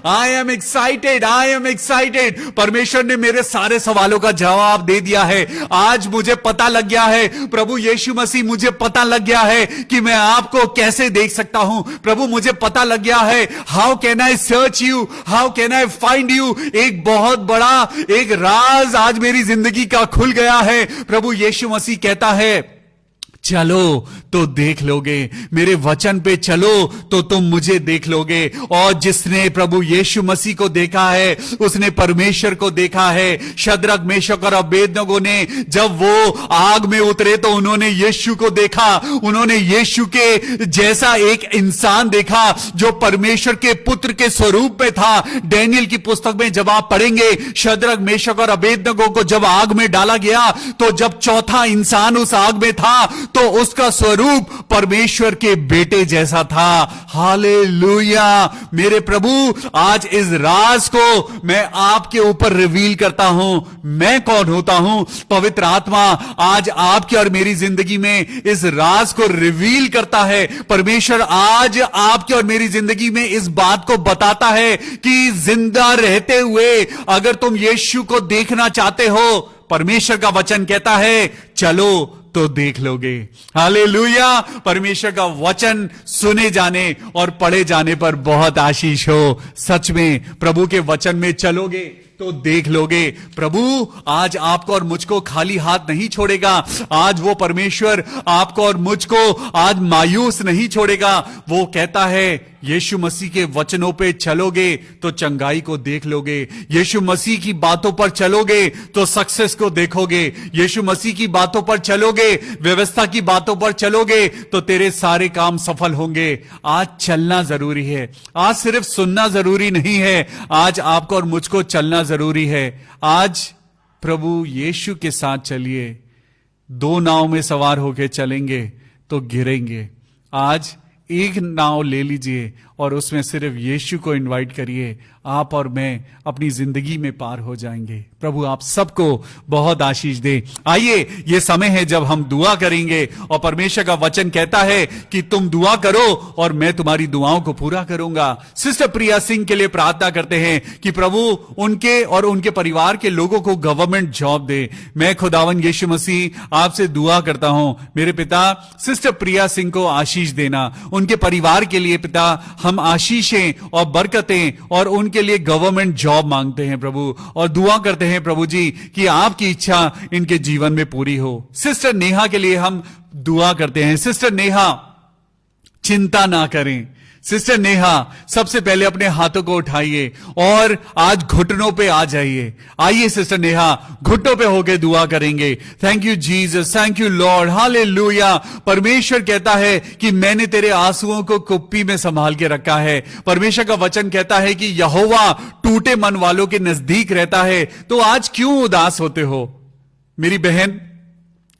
I am excited, I am excited. परमेश्वर ने मेरे सारे सवालों का जवाब दे दिया है। आज मुझे पता लग गया है, प्रभु यीशु मसीह, मुझे पता लग गया है कि मैं आपको कैसे देख सकता हूं। प्रभु मुझे पता लग गया है, how can I search you, how can I find you. एक बहुत बड़ा एक राज आज मेरी जिंदगी का खुल गया है। प्रभु यीशु मसीह कहता है, चलो तो देख लोगे। मेरे वचन पे चलो तो तुम मुझे देख लोगे। और जिसने प्रभु यीशु मसीह को देखा है उसने परमेश्वर को देखा है। शद्रक, मेशक और अबेदनगो ने जब वो आग में उतरे तो उन्होंने यीशु को देखा। उन्होंने यीशु के जैसा एक इंसान देखा जो परमेश्वर के पुत्र के स्वरूप में था। डैनियल की पुस्तक में जब आप पढ़ेंगे, शद्रक, मेशक और अबेदनगो को जब आग में डाला गया तो जब चौथा इंसान उस आग में था तो उसका स्वरूप परमेश्वर के बेटे जैसा था। हालेलुया। मेरे प्रभु, आज इस राज को मैं आपके ऊपर रिवील करता हूं। मैं कौन होता हूं? पवित्र आत्मा आज आपकी और मेरी जिंदगी में इस राज को रिवील करता है। परमेश्वर आज आपकी और मेरी जिंदगी में इस बात को बताता है कि जिंदा रहते हुए अगर तुम यीशु को देखना चाहते हो, परमेश्वर का वचन कहता है, चलो तो देख लोगे। हालेलुया। परमेश्वर का वचन सुने जाने और पढ़े जाने पर बहुत आशीष हो। सच में प्रभु के वचन में चलोगे तो देख लोगे। प्रभु आज आपको और मुझको खाली हाथ नहीं छोड़ेगा। आज वो परमेश्वर आपको और मुझको आज मायूस नहीं छोड़ेगा। वो कहता है, यीशु मसीह के वचनों पे चलोगे तो चंगाई को देख लोगे। यीशु मसीह की बातों पर चलोगे तो सक्सेस को देखोगे। यीशु मसीह की बातों पर चलोगे, व्यवस्था की बातों पर चलोगे तो तेरे सारे काम सफल होंगे। आज चलना जरूरी है। आज सिर्फ सुनना जरूरी नहीं है, आज आपको और मुझको चलना जरूरी है। आज प्रभु यीशु के साथ चलिए। 2 नाव में सवार होकर चलेंगे तो गिरेंगे। आज एक नाव ले लीजिए और उसमें सिर्फ यीशु को इनवाइट करिए। आप और मैं अपनी जिंदगी में पार हो जाएंगे। प्रभु आप सबको बहुत आशीष दे। आइए, ये समय है जब हम दुआ करेंगे और परमेश्वर का वचन कहता है कि तुम दुआ करो और मैं तुम्हारी दुआओं को पूरा करूंगा। सिस्टर प्रिया सिंह के लिए प्रार्थना करते हैं कि प्रभु उनके और उनके परिवार के लोगों को गवर्नमेंट जॉब दे। मैं खुदावन यीशु मसीह आपसे दुआ करता हूं, मेरे पिता सिस्टर प्रिया सिंह को आशीष देना। उनके परिवार के लिए पिता हम आशीषें और बरकतें और उनके लिए गवर्नमेंट जॉब मांगते हैं प्रभु, और दुआ करते हैं प्रभु जी कि आपकी इच्छा इनके जीवन में पूरी हो। सिस्टर नेहा के लिए हम दुआ करते हैं। सिस्टर नेहा, चिंता ना करें, सिस्टर नेहा, सबसे पहले अपने हाथों को उठाइए और आज घुटनों पे आ जाइए। आइए सिस्टर नेहा, घुटनों पे होके दुआ करेंगे। Thank you Jesus, thank you Lord, hallelujah. परमेश्वर कहता है कि मैंने तेरे आंसुओं को कुप्पी में संभाल के रखा है। परमेश्वर का वचन कहता है कि यहोवा टूटे मन वालों के नजदीक रहता है। तो आज क्यों उदास होते हो मेरी बहन?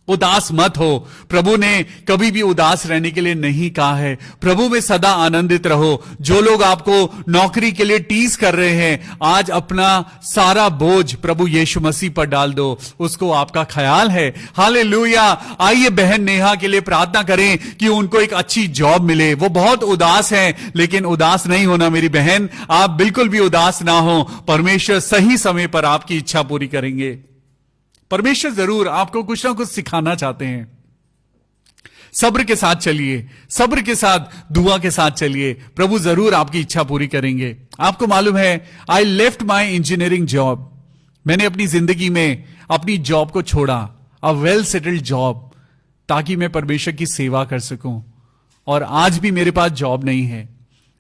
उदास मत हो। प्रभु ने कभी भी उदास रहने के लिए नहीं कहा है। प्रभु में सदा आनंदित रहो। जो लोग आपको नौकरी के लिए टीज कर रहे हैं, आज अपना सारा बोझ प्रभु यीशु मसीह पर डाल दो, उसको आपका ख्याल है। हालेलुया। आइए बहन नेहा के लिए प्रार्थना करें कि उनको एक अच्छी जॉब मिले। वो बहुत उदास हैं, लेकिन उदास नहीं होना मेरी बहन, आप बिल्कुल भी उदास ना हो। परमेश्वर सही समय पर आपकी इच्छा पूरी करेंगे। परमेश्वर जरूर आपको कुछ ना कुछ सिखाना चाहते हैं। सब्र के साथ चलिए, सब्र के साथ, दुआ के साथ चलिए। प्रभु जरूर आपकी इच्छा पूरी करेंगे। आपको मालूम है, I left my engineering job. मैंने अपनी जिंदगी में अपनी जॉब को छोड़ा, अ वेल सेटल्ड जॉब, ताकि मैं परमेश्वर की सेवा कर सकूं। और आज भी मेरे पास जॉब नहीं है,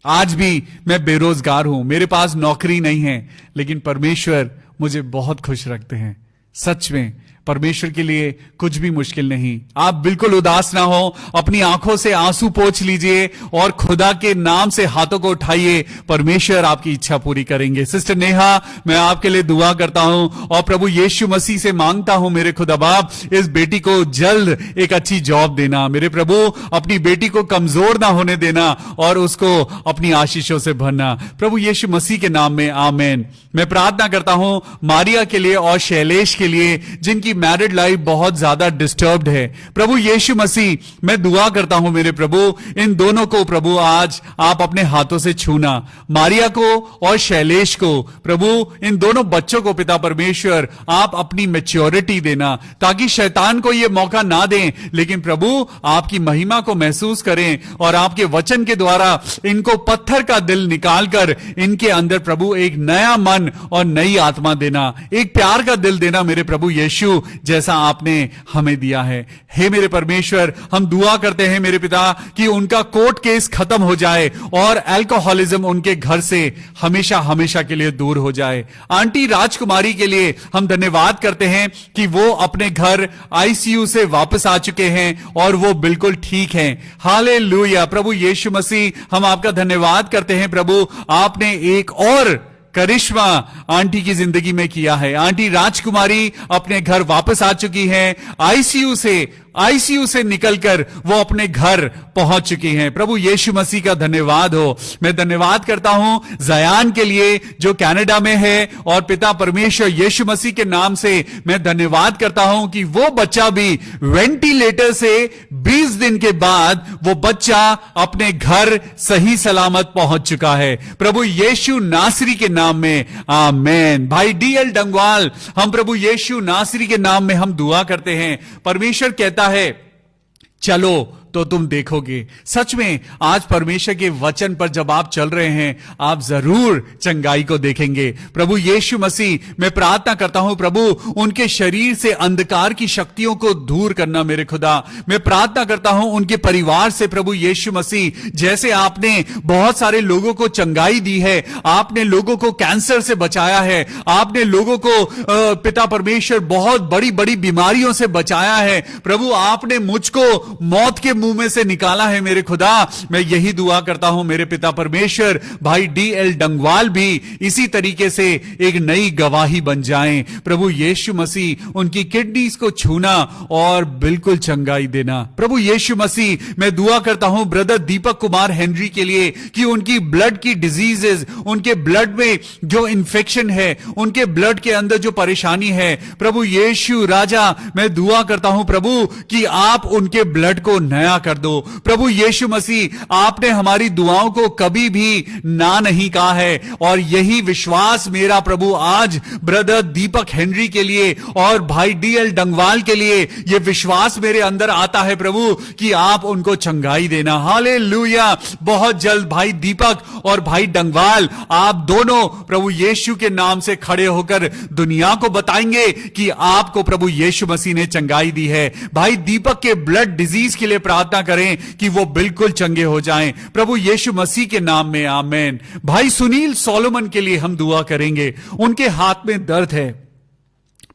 आज भी मैं बेरोजगार हूं, मेरे पास नौकरी नहीं है, लेकिन परमेश्वर मुझे बहुत खुश रखते हैं। सच में परमेश्वर के लिए कुछ भी मुश्किल नहीं। आप बिल्कुल उदास ना हो, अपनी आंखों से आंसू पोंछ लीजिए और खुदा के नाम से हाथों को उठाइए। परमेश्वर आपकी इच्छा पूरी करेंगे। सिस्टर नेहा, मैं आपके लिए दुआ करता हूं और प्रभु यीशु मसीह से मांगता हूं, मेरे खुदा बाप, इस बेटी को जल्द एक अच्छी जॉब देना। मेरे प्रभु, अपनी बेटी को कमजोर ना होने देना और उसको अपनी आशीषों से भरना। प्रभु यीशु मसीह के नाम में आमीन। मैं प्रार्थना करता हूं मारिया के लिए और शैलेश के लिए, जिनकी मैरिड लाइफ बहुत ज्यादा डिस्टर्ब्ड है। प्रभु यीशु मसीह, मैं दुआ करता हूं मेरे प्रभु, इन दोनों को प्रभु आज आप अपने हाथों से छूना। मारिया को और शैलेश को प्रभु, इन दोनों बच्चों को पिता परमेश्वर आप अपनी मैच्योरिटी देना, ताकि शैतान को यह मौका ना दें, लेकिन प्रभु आपकी महिमा को महसूस करें और आपके वचन के द्वारा इनको पत्थर का दिल निकालकर इनके अंदर प्रभु एक नया मन और नई आत्मा देना, एक प्यार का दिल देना मेरे प्रभु यीशु, जैसा आपने हमें दिया है। हे मेरे परमेश्वर, हम दुआ करते हैं मेरे पिता कि उनका कोर्ट केस खत्म हो जाए और अल्कोहलिज्म उनके घर से हमेशा हमेशा के लिए दूर हो जाए। आंटी राजकुमारी के लिए हम धन्यवाद करते हैं कि वो अपने घर आईसीयू से वापस आ चुके हैं और वो बिल्कुल ठीक हैं। हालेलुया। प्रभु यीशु मसीह, हम आपका धन्यवाद करते हैं प्रभु, आपने एक और करिश्मा आंटी की जिंदगी में किया है। आंटी राजकुमारी अपने घर वापस आ चुकी हैं, आईसीयू से निकलकर वो अपने घर पहुंच चुकी हैं। प्रभु यीशु मसीह का धन्यवाद हो। मैं धन्यवाद करता हूं जयान के लिए जो कनाडा में है, और पिता परमेश्वर यीशु मसीह के नाम से मैं धन्यवाद करता हूं कि वो बच्चा भी वेंटिलेटर से 20 दिन के बाद वो बच्चा अपने घर सही सलामत पहुंच चुका है। प्रभु यीशु नासरी के नाम में आमीन। भाई डीएल डंगवाल, हम प्रभु यीशु नासरी के नाम में हम दुआ करते हैं। परमेश्वर कहता है चलो तो तुम देखोगे। सच में आज परमेश्वर के वचन पर जब आप चल रहे हैं, आप जरूर चंगाई को देखेंगे। प्रभु यीशु मसीह, मैं प्रार्थना करता हूं प्रभु, उनके शरीर से अंधकार की शक्तियों को दूर करना मेरे खुदा। मैं प्रार्थना करता हूं उनके परिवार से प्रभु यीशु मसीह, जैसे आपने बहुत सारे लोगों को चंगाई दी है, आपने लोगों को कैंसर से बचाया है, आपने लोगों को पिता परमेश्वर बहुत बड़ी बड़ी बीमारियों से बचाया है। प्रभु आपने मुझको मौत के मुंह में से निकाला है मेरे खुदा। मैं यही दुआ करता हूं मेरे पिता परमेश्वर, भाई डीएल डंगवाल भी इसी तरीके से एक नई गवाही बन जाएं। प्रभु यीशु मसीह, उनकी किडनीज को छूना और बिल्कुल चंगाई देना। प्रभु यीशु मसीह, मैं दुआ करता हूं ब्रदर दीपक कुमार हेनरी के लिए कि उनकी ब्लड की डिजीजेस, उनके ब्लड में जो इंफेक्शन है, उनके ब्लड के अंदर जो परेशानी है, प्रभु यीशु राजा, मैं दुआ करता हूं प्रभु कि आप उनके ब्लड को नया कर दो। प्रभु यीशु मसीह, आपने हमारी दुआओं को कभी भी ना नहीं कहा है, और यही विश्वास मेरा प्रभु आज ब्रदर दीपक हेनरी के लिए और भाई डीएल डंगवाल के लिए, यह विश्वास मेरे अंदर आता है प्रभु कि आप उनको चंगाई देना। हालेलुया। बहुत जल्द भाई दीपक और भाई डंगवाल, आप दोनों प्रभु यीशु के नाम से खड़े होकर दुनिया को बताएंगे कि आपको प्रभु यीशु मसीह ने चंगाई दी है। भाई दीपक के ब्लड डिजीज के लिए प्रार्थना प्रार्थना करें कि वो बिल्कुल चंगे हो जाएं प्रभु यीशु मसीह के नाम में, आमीन। भाई सुनील सोलोमन के लिए हम दुआ करेंगे, उनके हाथ में दर्द है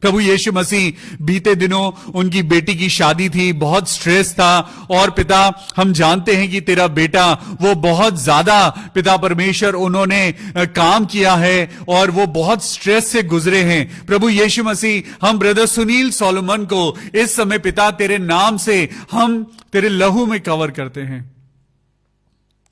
प्रभु यीशु मसीह। बीते दिनों उनकी बेटी की शादी थी, बहुत स्ट्रेस था, और पिता हम जानते हैं कि तेरा बेटा वो बहुत ज्यादा पिता परमेश्वर उन्होंने काम किया है और वो बहुत स्ट्रेस से गुजरे हैं प्रभु यीशु मसीह। हम ब्रदर सुनील सोलोमन को इस समय पिता तेरे नाम से हम तेरे लहू में कवर करते हैं,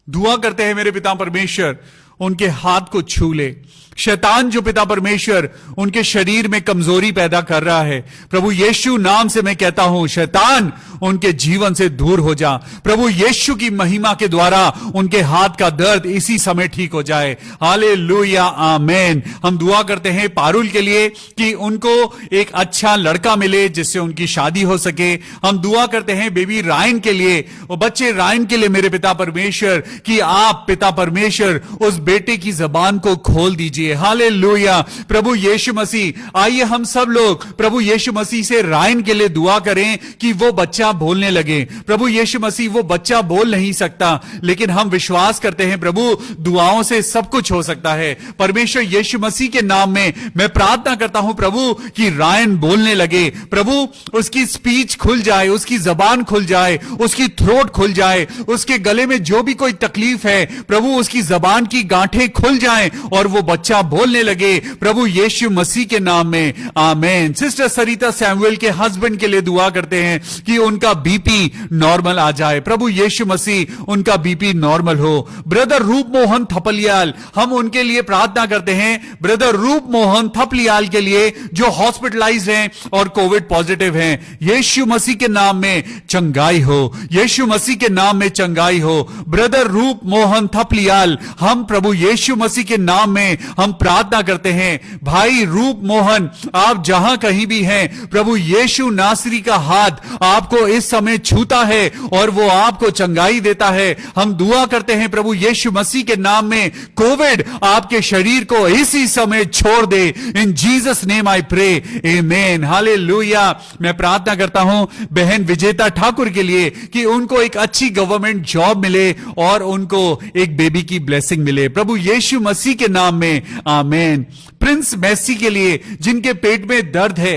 दुआ करते हैं मेरे पिता परमेश्वर उनके हाथ को छू ले। शैतान जो पिता परमेश्वर उनके शरीर में कमजोरी पैदा कर रहा है, प्रभु यीशु नाम से मैं कहता हूं शैतान उनके जीवन से दूर हो जा। प्रभु यीशु की महिमा के द्वारा उनके हाथ का दर्द इसी समय ठीक हो जाए। हालेलुया, आमीन। हम दुआ करते हैं पारुल के लिए कि उनको एक अच्छा लड़का मिले जिससे उनकी शादी हो सके। हम दुआ करते हैं बेबी रायन के लिए, वो बच्चे रायन के लिए मेरे पिता परमेश्वर कि आप पिता परमेश्वर उस बेटे की जबान को खोल दीजिए। हालेलुया प्रभु यीशु मसीह। आइए हम सब लोग प्रभु यीशु मसीह से रायन के लिए दुआ करें कि वो बच्चा बोलने लगे। प्रभु यीशु मसीह वो बच्चा बोल नहीं सकता, लेकिन हम विश्वास करते हैं प्रभु दुआओं से सब कुछ हो सकता है। परमेश्वर यीशु मसीह के नाम में मैं प्रार्थना करता हूं प्रभु कि रायन बोलने लगे, प्रभु उसकी स्पीच खुल जाए, उसकी जबान खुल जाए, उसकी थ्रोट खुल जाए, उसके गले में जो भी कोई तकलीफ है प्रभु उसकी जबान की गांठें खुल जाएं और वो बच्चा बोलने लगे प्रभु यीशु मसीह के नाम में, आमीन। सिस्टर सरिता सैमुअल के हस्बैंड के लिए दुआ करते हैं कि उनका बीपी नॉर्मल आ जाए, प्रभु यीशु मसीह उनका बीपी नॉर्मल हो। ब्रदर रूप मोहन थपलियाल, हम उनके लिए प्रार्थना करते हैं, ब्रदर रूप मोहन थपलियाल के लिए जो हॉस्पिटलाइज हैं और कोविड पॉजिटिव हैं, यीशु मसीह के नाम में चंगाई हो, यीशु मसीह के नाम में चंगाई हो। ब्रदर रूप मोहन थपलियाल, हम प्रभु यीशु मसीह के नाम में हम प्रार्थना करते हैं, भाई रूप मोहन आप जहां कहीं भी हैं प्रभु यीशु नासरी का हाथ आपको इस समय छूता है और वो आपको चंगाई देता है। हम दुआ करते हैं प्रभु यीशु मसीह के नाम में कोविड आपके शरीर को इसी समय छोड़ दे। In Jesus name I pray, amen, hallelujah. मैं प्रार्थना करता हूं बहन विजेता ठाकुर के लिए कि उनको एक अच्छी गवर्नमेंट जॉब मिले और उनको एक बेबी की ब्लेसिंग मिले प्रभु यीशु मसीह के नाम में, आमीन। प्रिंस मैसी के लिए जिनके पेट में दर्द है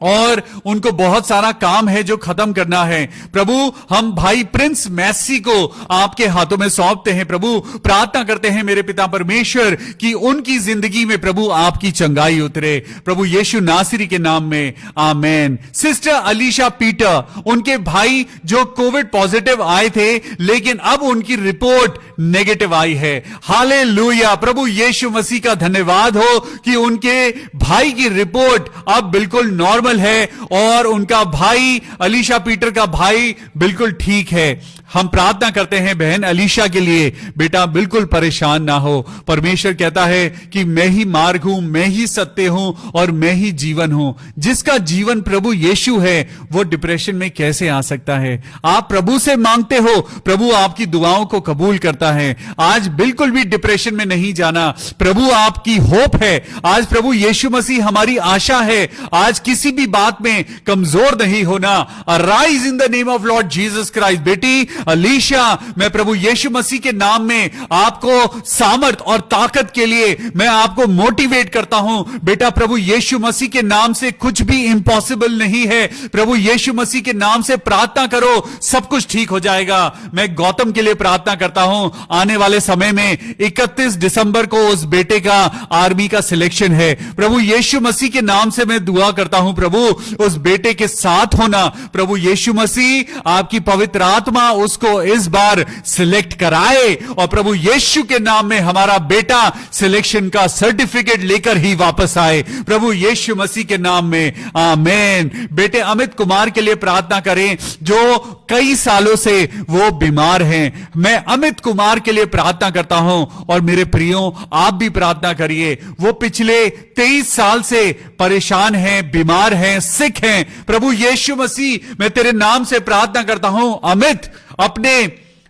और उनको बहुत सारा काम है जो खत्म करना है, प्रभु हम भाई प्रिंस मैसी को आपके हाथों में सौंपते हैं। प्रभु प्रार्थना करते हैं मेरे पिता परमेश्वर कि उनकी जिंदगी में प्रभु आपकी चंगाई उतरे प्रभु यीशु नासरी के नाम में, आमीन। सिस्टर अलीशा पीटर, उनके भाई जो कोविड पॉजिटिव आए थे लेकिन अब उनकी रिपोर्ट नेगेटिव आई है, हालेलुया। प्रभु यीशु मसीह का धन्यवाद हो कि उनके भाई की रिपोर्ट अब बिल्कुल नॉर्मल है और उनका भाई अलीशा पीटर का भाई बिल्कुल ठीक है। हम प्रार्थना करते हैं बहन अलीशा के लिए, बेटा बिल्कुल परेशान ना हो। परमेश्वर कहता है कि मैं ही मार्ग हूं, मैं ही सत्य हूं और मैं ही जीवन हूं। जिसका जीवन प्रभु यीशु है वो डिप्रेशन में कैसे आ सकता है? आप प्रभु से मांगते हो, प्रभु आपकी दुआओं को कबूल करता है। आज बिल्कुल भी डिप्रेशन में नहीं जाना, प्रभु आपकी होप है। आज प्रभु यीशु मसीह हमारी आशा है। आज किसी भी बात में कमजोर नहीं होना। Arise in the name of Lord Jesus Christ. बेटी अलीशा, मैं प्रभु यीशु मसीह के नाम में आपको सामर्थ और ताकत के लिए मैं आपको मोटिवेट करता हूं। बेटा प्रभु यीशु मसीह के नाम से कुछ भी इंपॉसिबल नहीं है। प्रभु यीशु मसीह के नाम से प्रार्थना करो, सब कुछ ठीक हो जाएगा। मैं गौतम के लिए प्रार्थना करता हूं, आने वाले समय में 31 दिसंबर को उस बेटे का आर्मी का सिलेक्शन है। प्रभु यीशु मसीह के नाम से मैं दुआ करता हूं, प्रभु उस बेटे के साथ होना। प्रभु यीशु मसीह आपकी पवित्र आत्मा उसको इस बार सिलेक्ट कराए और प्रभु यीशु के नाम में हमारा बेटा सिलेक्शन का सर्टिफिकेट लेकर ही वापस आए, प्रभु यीशु मसीह के नाम में, आमीन। बेटे अमित कुमार के लिए प्रार्थना करें जो कई सालों से वो बीमार हैं। मैं अमित कुमार के लिए प्रार्थना करता हूं और मेरे प्रियो आप भी प्रार्थना करिए। वो पिछले 23 साल से परेशान हैं, बीमार हैं, सिक हैं। प्रभु यीशु मसीह मैं तेरे नाम से प्रार्थना करता हूं, अमित अपने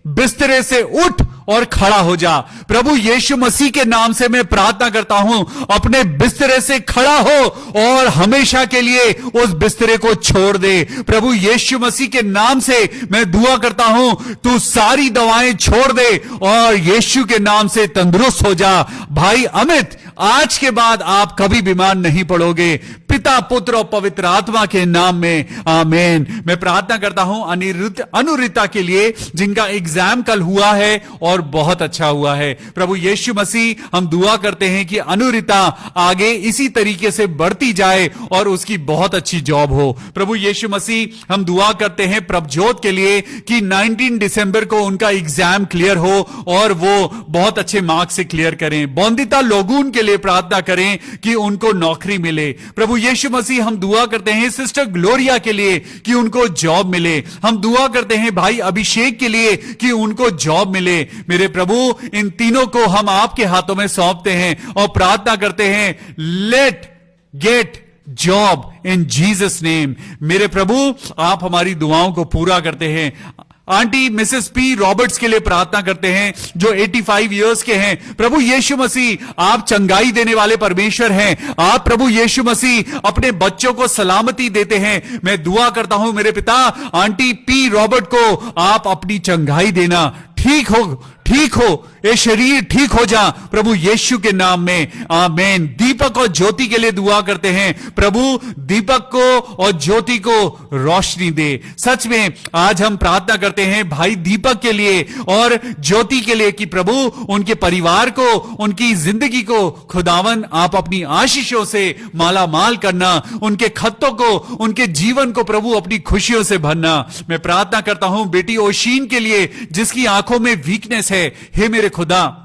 बिस्तरे से उठ और खड़ा हो जा। प्रभु यीशु मसीह के नाम से मैं प्रार्थना करता हूं, अपने बिस्तरे से खड़ा हो और हमेशा के लिए उस बिस्तरे को छोड़ दे। प्रभु यीशु मसीह के नाम से मैं दुआ करता हूं, तू सारी दवाएं छोड़ दे और यीशु के नाम से तंदुरुस्त हो जा। भाई अमित, आज के बाद आप कभी बीमार नहीं पड़ोगे, पिता, पुत्र और पवित्र आत्मा के नाम में, आमीन। मैं प्रार्थना करता हूं अनुरिता के लिए, जिनका एग्जाम कल हुआ है और बहुत अच्छा हुआ है। प्रभु यीशु मसीह, हम दुआ करते हैं कि अनुरिता आगे इसी तरीके से बढ़ती जाए और उसकी बहुत अच्छी जॉब हो। प्रभु यीशु मसीह, हम दुआ करते हैं प्रभजोत के लिए कि 19 दिसंबर को उनका एग्जाम क्लियर हो और वो बहुत अच्छे मार्क्स से क्लियर करें। बौंदिता लोगून के लिए प्रार्थना करें कि उनको नौकरी मिले। प्रभु यीशु मसीह, हम दुआ करते हैं सिस्टर ग्लोरिया के लिए कि उनको जॉब मिले। हम दुआ करते हैं भाई अभिषेक के लिए कि उनको जॉब मिले। मेरे प्रभु, इन तीनों को हम आपके हाथों में सौंपते हैं और प्रार्थना करते हैं, let get job in Jesus name. मेरे प्रभु, आप हमारी दुआओं को पूरा करते हैं। आंटी मिसेस पी रॉबर्ट्स के लिए प्रार्थना करते हैं, जो 85 इयर्स के हैं। प्रभु यीशु मसीह, आप चंगाई देने वाले परमेश्वर हैं। आप प्रभु यीशु मसीह अपने बच्चों को सलामती देते हैं। मैं दुआ करता हूं मेरे पिता, आंटी पी रॉबर्ट को आप अपनी चंगाई देना। ठीक हो, ये शरीर ठीक हो जा प्रभु यीशु के नाम में, आमीन। दीपक और ज्योति के लिए दुआ करते हैं, प्रभु दीपक को और ज्योति को रोशनी दे। सच में आज हम प्रार्थना करते हैं भाई दीपक के लिए और ज्योति के लिए कि प्रभु उनके परिवार को, उनकी जिंदगी को खुदावन आप अपनी आशीषों से माला माल करना, उनके खत्तों को, उनके जीवन को प्रभु अपनी खुशियों से भरना। मैं प्रार्थना करता हूं बेटी ओशीन के लिए, जिसकी आंखों में वीकनेस है। हे मेरे खुदा,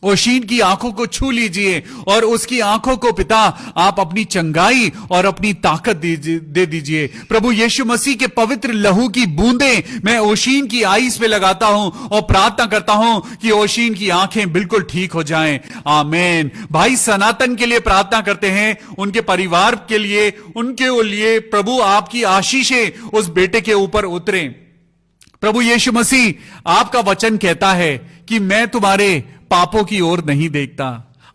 ओशीन की आंखों को छू लीजिए और उसकी आंखों को पिता आप अपनी चंगाई और अपनी ताकत दे दीजिए। प्रभु यीशु मसीह के पवित्र लहू की बूंदें मैं ओशीन की आईज पे लगाता हूं और प्रार्थना करता हूं कि ओशीन की आंखें बिल्कुल ठीक हो जाएं, आमीन। भाई सनातन के लिए प्रार्थना करते हैं, उनके परिवार के लिए, उनके लिए प्रभु आपकी आशीषें उस बेटे के ऊपर उतरें। प्रभु यीशु मसीह, आपका वचन कहता है कि मैं तुम्हारे पापों की ओर नहीं देखता।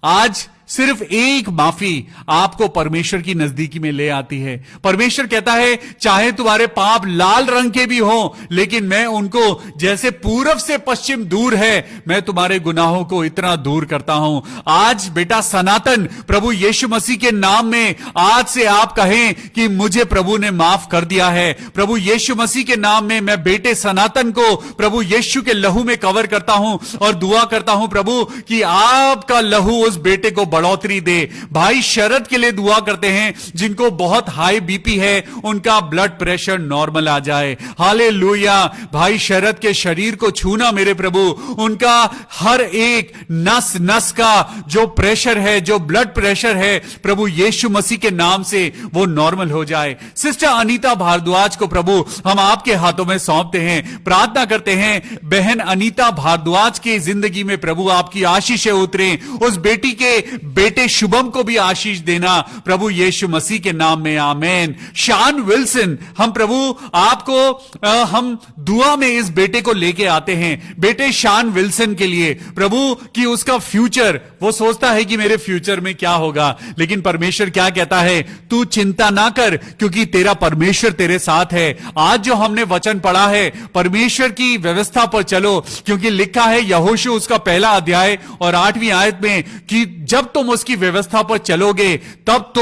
आज सिर्फ एक माफी आपको परमेश्वर की नजदीकी में ले आती है। परमेश्वर कहता है, चाहे तुम्हारे पाप लाल रंग के भी हो, लेकिन मैं उनको जैसे पूरब से पश्चिम दूर है, मैं तुम्हारे गुनाहों को इतना दूर करता हूं। आज बेटा सनातन, प्रभु यीशु मसीह के नाम में आज से आप कहें कि मुझे प्रभु ने माफ कर दिया है। प्रभु यीशु मसीह के नाम में मैं बेटे सनातन को प्रभु यीशु के लहू में कवर करता हूं और दुआ करता हूं प्रभु कि आपका लहू उस बेटे को बढ़ोतरी दे। भाई शरद के लिए दुआ करते हैं, जिनको बहुत हाई बीपी है, उनका ब्लड प्रेशर नॉर्मल आ जाए। हालेलुया। भाई शरद के शरीर को छूना मेरे प्रभु, उनका हर एक नस नस का जो प्रेशर है, जो ब्लड प्रेशर है, प्रभु यीशु मसीह के नाम से वो नॉर्मल हो जाए। सिस्टर अनीता भारद्वाज को प्रभु हम आपके हाथों में सौंपते हैं, प्रार्थना करते हैं बहन अनीता भारद्वाज की जिंदगी में प्रभु आपकी आशीषें उतरे। उस बेटी के बेटे शुभम को भी आशीष देना प्रभु यीशु मसीह के नाम में, आमीन। शान विल्सन, हम प्रभु आपको हम दुआ में इस बेटे को लेके आते हैं, बेटे शान विल्सन के लिए प्रभु कि उसका फ्यूचर, वो सोचता है कि मेरे फ्यूचर में क्या होगा, लेकिन परमेश्वर क्या कहता है, तू चिंता ना कर क्योंकि तेरा परमेश्वर तेरे साथ है। आज जो हमने वचन पढ़ा है, परमेश्वर की व्यवस्था पर चलो, क्योंकि लिखा है यहोशू उसका पहला अध्याय और 8वीं आयत में कि जब तुम उसकी व्यवस्था पर चलोगे तब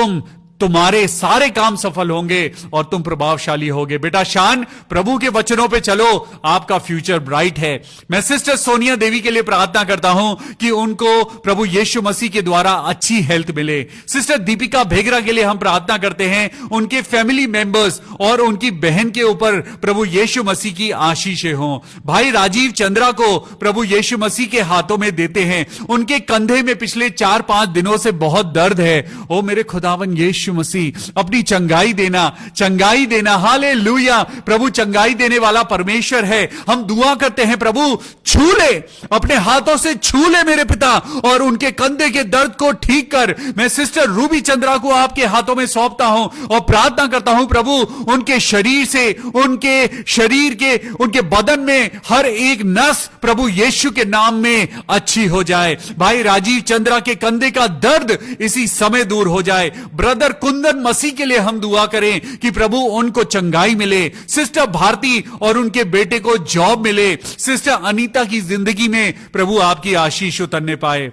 तुम्हारे सारे काम सफल होंगे और तुम प्रभावशाली होगे। बेटा शान, प्रभु के वचनों पे चलो, आपका फ्यूचर ब्राइट है। मैं सिस्टर सोनिया देवी के लिए प्रार्थना करता हूं कि उनको प्रभु यीशु मसीह के द्वारा अच्छी हेल्थ मिले। सिस्टर दीपिका भेगरा के लिए हम प्रार्थना करते हैं, उनके फैमिली मेंबर्स और उनकी बहन के ऊपर प्रभु यीशु मसीह की आशीषें हों। भाई राजीव चंद्रा को प्रभु यीशु मसीह के हाथों में देते हैं, उनके कंधे में पिछले 4-5 दिनों से बहुत दर्द है। ओ मेरे खुदावन यीशु, यीशु मसीह अपनी चंगाई देना। हालेलुया। प्रभु चंगाई देने वाला परमेश्वर है। हम दुआ करते हैं, प्रभु छू ले, अपने हाथों से छू ले मेरे पिता, और उनके कंधे के दर्द को ठीक कर। मैं सिस्टर रूबी चंद्रा को आपके हाथों में सौंपता हूं और प्रार्थना करता हूं प्रभु, उनके शरीर से, उनके बदन में हर एक नस प्रभु यीशु के नाम में अच्छी हो जाए। भाई राजीव चंद्रा के कंधे का दर्द इसी समय दूर हो जाए। ब्रदर कुंदन मसीह के लिए हम दुआ करें कि प्रभु उनको चंगाई मिले। सिस्टर भारती और उनके बेटे को जॉब मिले। सिस्टर अनीता की जिंदगी में प्रभु आपकी आशीष उतरने पाए।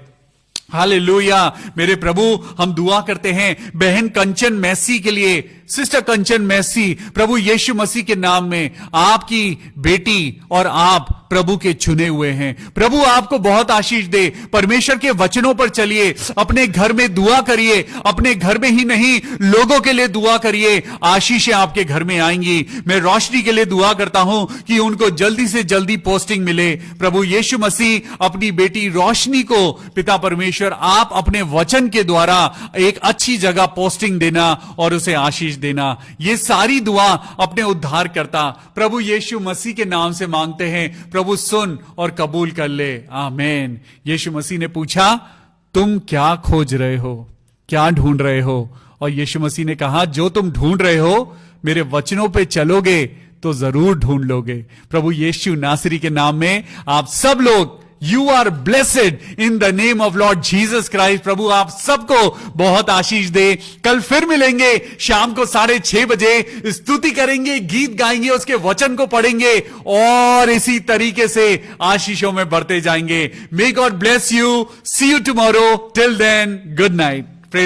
हालेलुया। मेरे प्रभु, हम दुआ करते हैं बहन कंचन मैसी के लिए। सिस्टर कंचन मैसी, प्रभु यीशु मसीह के नाम में आपकी बेटी और आप प्रभु के चुने हुए हैं। प्रभु आपको बहुत आशीष दे। परमेश्वर के वचनों पर चलिए, अपने घर में दुआ करिए, अपने घर में ही नहीं लोगों के लिए दुआ करिए, आशीषें आपके घर में आएंगी। मैं रोशनी के लिए दुआ करता हूं कि उनको जल्दी से जल्दी पोस्टिंग मिले। प्रभु यीशु मसीह अपनी बेटी रोशनी को, पिता परमेश्वर आप अपने वचन के द्वारा एक अच्छी जगह पोस्टिंग देना और उसे आशीष देना। ये सारी दुआ अपने उद्धार करता प्रभु यीशु मसीह के नाम से मांगते हैं। प्रभु सुन और कबूल कर ले। आमीन। यीशु मसीह ने पूछा, तुम क्या खोज रहे हो, क्या ढूंढ रहे हो? और यीशु मसीह ने कहा, जो तुम ढूंढ रहे हो, मेरे वचनों पे चलोगे तो जरूर ढूंढ लोगे। प्रभु यीशु नासरी के नाम में आप सब लोग, you are blessed in the name of Lord Jesus Christ. प्रभु आप सबको बहुत आशीष दे। कल फिर मिलेंगे शाम को 6:30 बजे, स्तुति करेंगे, गीत गाएंगे, उसके वचन को पढ़ेंगे और इसी तरीके से आशीषों में बढ़ते जाएंगे। May God bless you. See you tomorrow. Till then, good night.